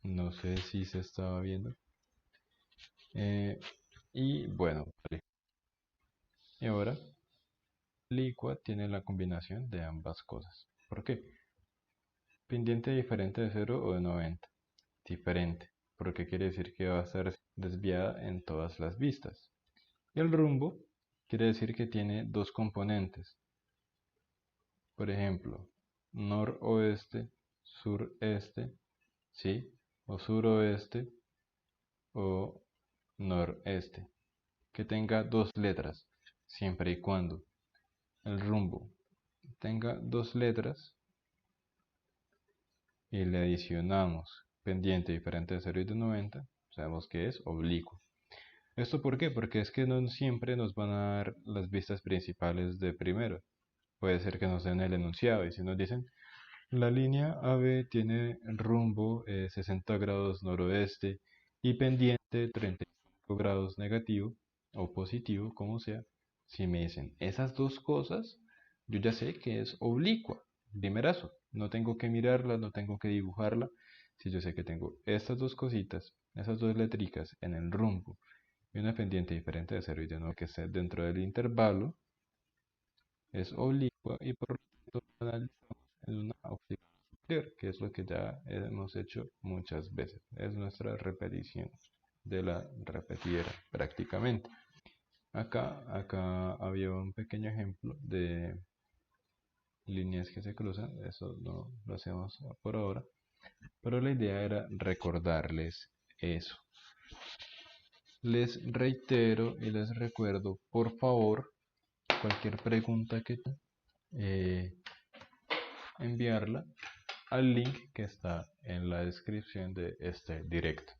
No sé si se estaba viendo. Y bueno, vale. Y ahora, licua tiene la combinación de ambas cosas. ¿Por qué? Pendiente diferente de 0 o de 90. Diferente, porque quiere decir que va a estar desviada en todas las vistas. Y el rumbo quiere decir que tiene dos componentes. Por ejemplo, noroeste, sureste, ¿sí? O suroeste o noreste. Que tenga dos letras, siempre y cuando el rumbo tenga dos letras y le adicionamos pendiente diferente de 0 y de 90, sabemos que es oblicuo. ¿Esto por qué? Porque es que no siempre nos van a dar las vistas principales de primero. Puede ser que nos den el enunciado y si nos dicen la línea AB tiene rumbo 60 grados noroeste y pendiente 35 grados negativo o positivo, como sea. Si me dicen esas dos cosas, yo ya sé que es oblicua, primerazo. No tengo que mirarla, no tengo que dibujarla. Si yo sé que tengo estas dos cositas, esas dos letricas en el rumbo y una pendiente diferente de 0 y de 9 que esté dentro del intervalo, es oblicua y por lo tanto analizamos en una óptica superior, que es lo que ya hemos hecho muchas veces. Es nuestra repetición de la repetidera prácticamente. Acá había un pequeño ejemplo de líneas que se cruzan, eso no lo hacemos por ahora, pero la idea era recordarles eso. Les reitero y les recuerdo, por favor, cualquier pregunta que eh, enviarla al link que está en la descripción de este directo.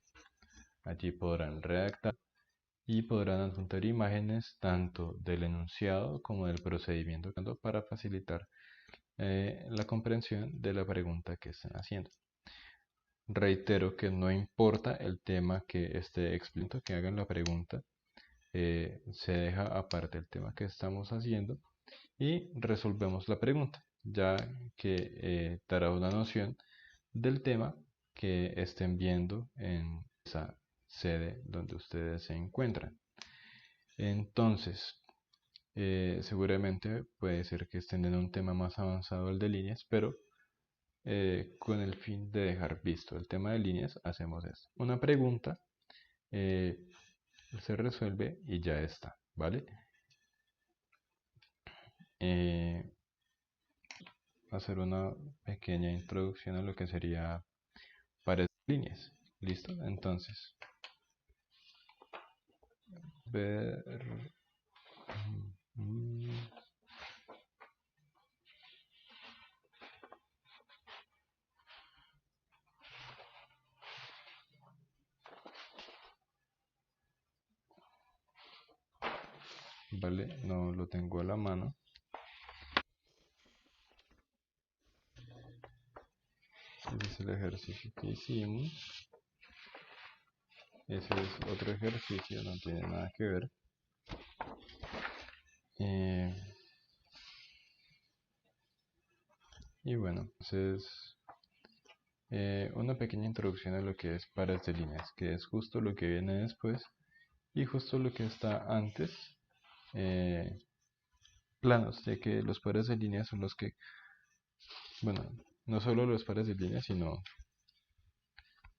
Allí podrán redactar y podrán adjuntar imágenes tanto del enunciado como del procedimiento para facilitar la comprensión de la pregunta que estén haciendo. Reitero que no importa el tema que esté explícito, que hagan la pregunta, se deja aparte el tema que estamos haciendo y resolvemos la pregunta, ya que dará una noción del tema que estén viendo en esa sede donde ustedes se encuentran. Entonces, seguramente puede ser que estén en un tema más avanzado el de líneas, pero con el fin de dejar visto el tema de líneas, hacemos esto. Una pregunta eh, se resuelve y ya está, ¿vale? Eh, hacer una pequeña introducción a lo que sería pares de líneas. ¿Listo? Entonces, ver... Vale, no lo tengo a la mano. Ese es el ejercicio que hicimos. Ese es otro ejercicio, no tiene nada que ver. Eh, Y bueno, entonces una pequeña introducción a lo que es pares de líneas, que es justo lo que viene después y justo lo que está antes, eh, planos, ya que los pares de líneas son los que, bueno, no solo los pares de líneas, sino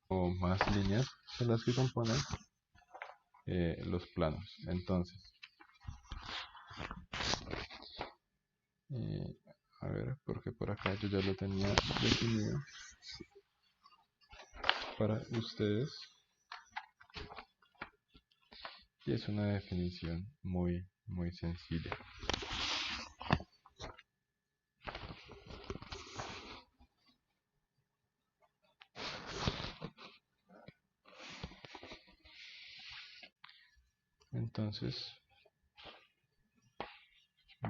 o más líneas son las que componen los planos. Entonces, eh, a ver, porque por acá yo ya lo tenía definido para ustedes y es una definición muy sencilla. Entonces,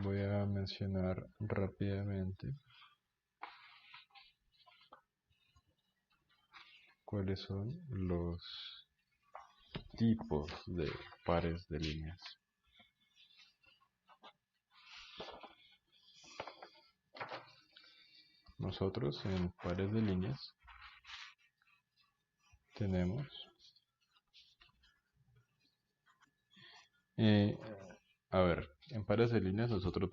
voy a mencionar rápidamente cuáles son los tipos de pares de líneas. Nosotros en pares de líneas tenemos a ver, en pares de líneas nosotros vamos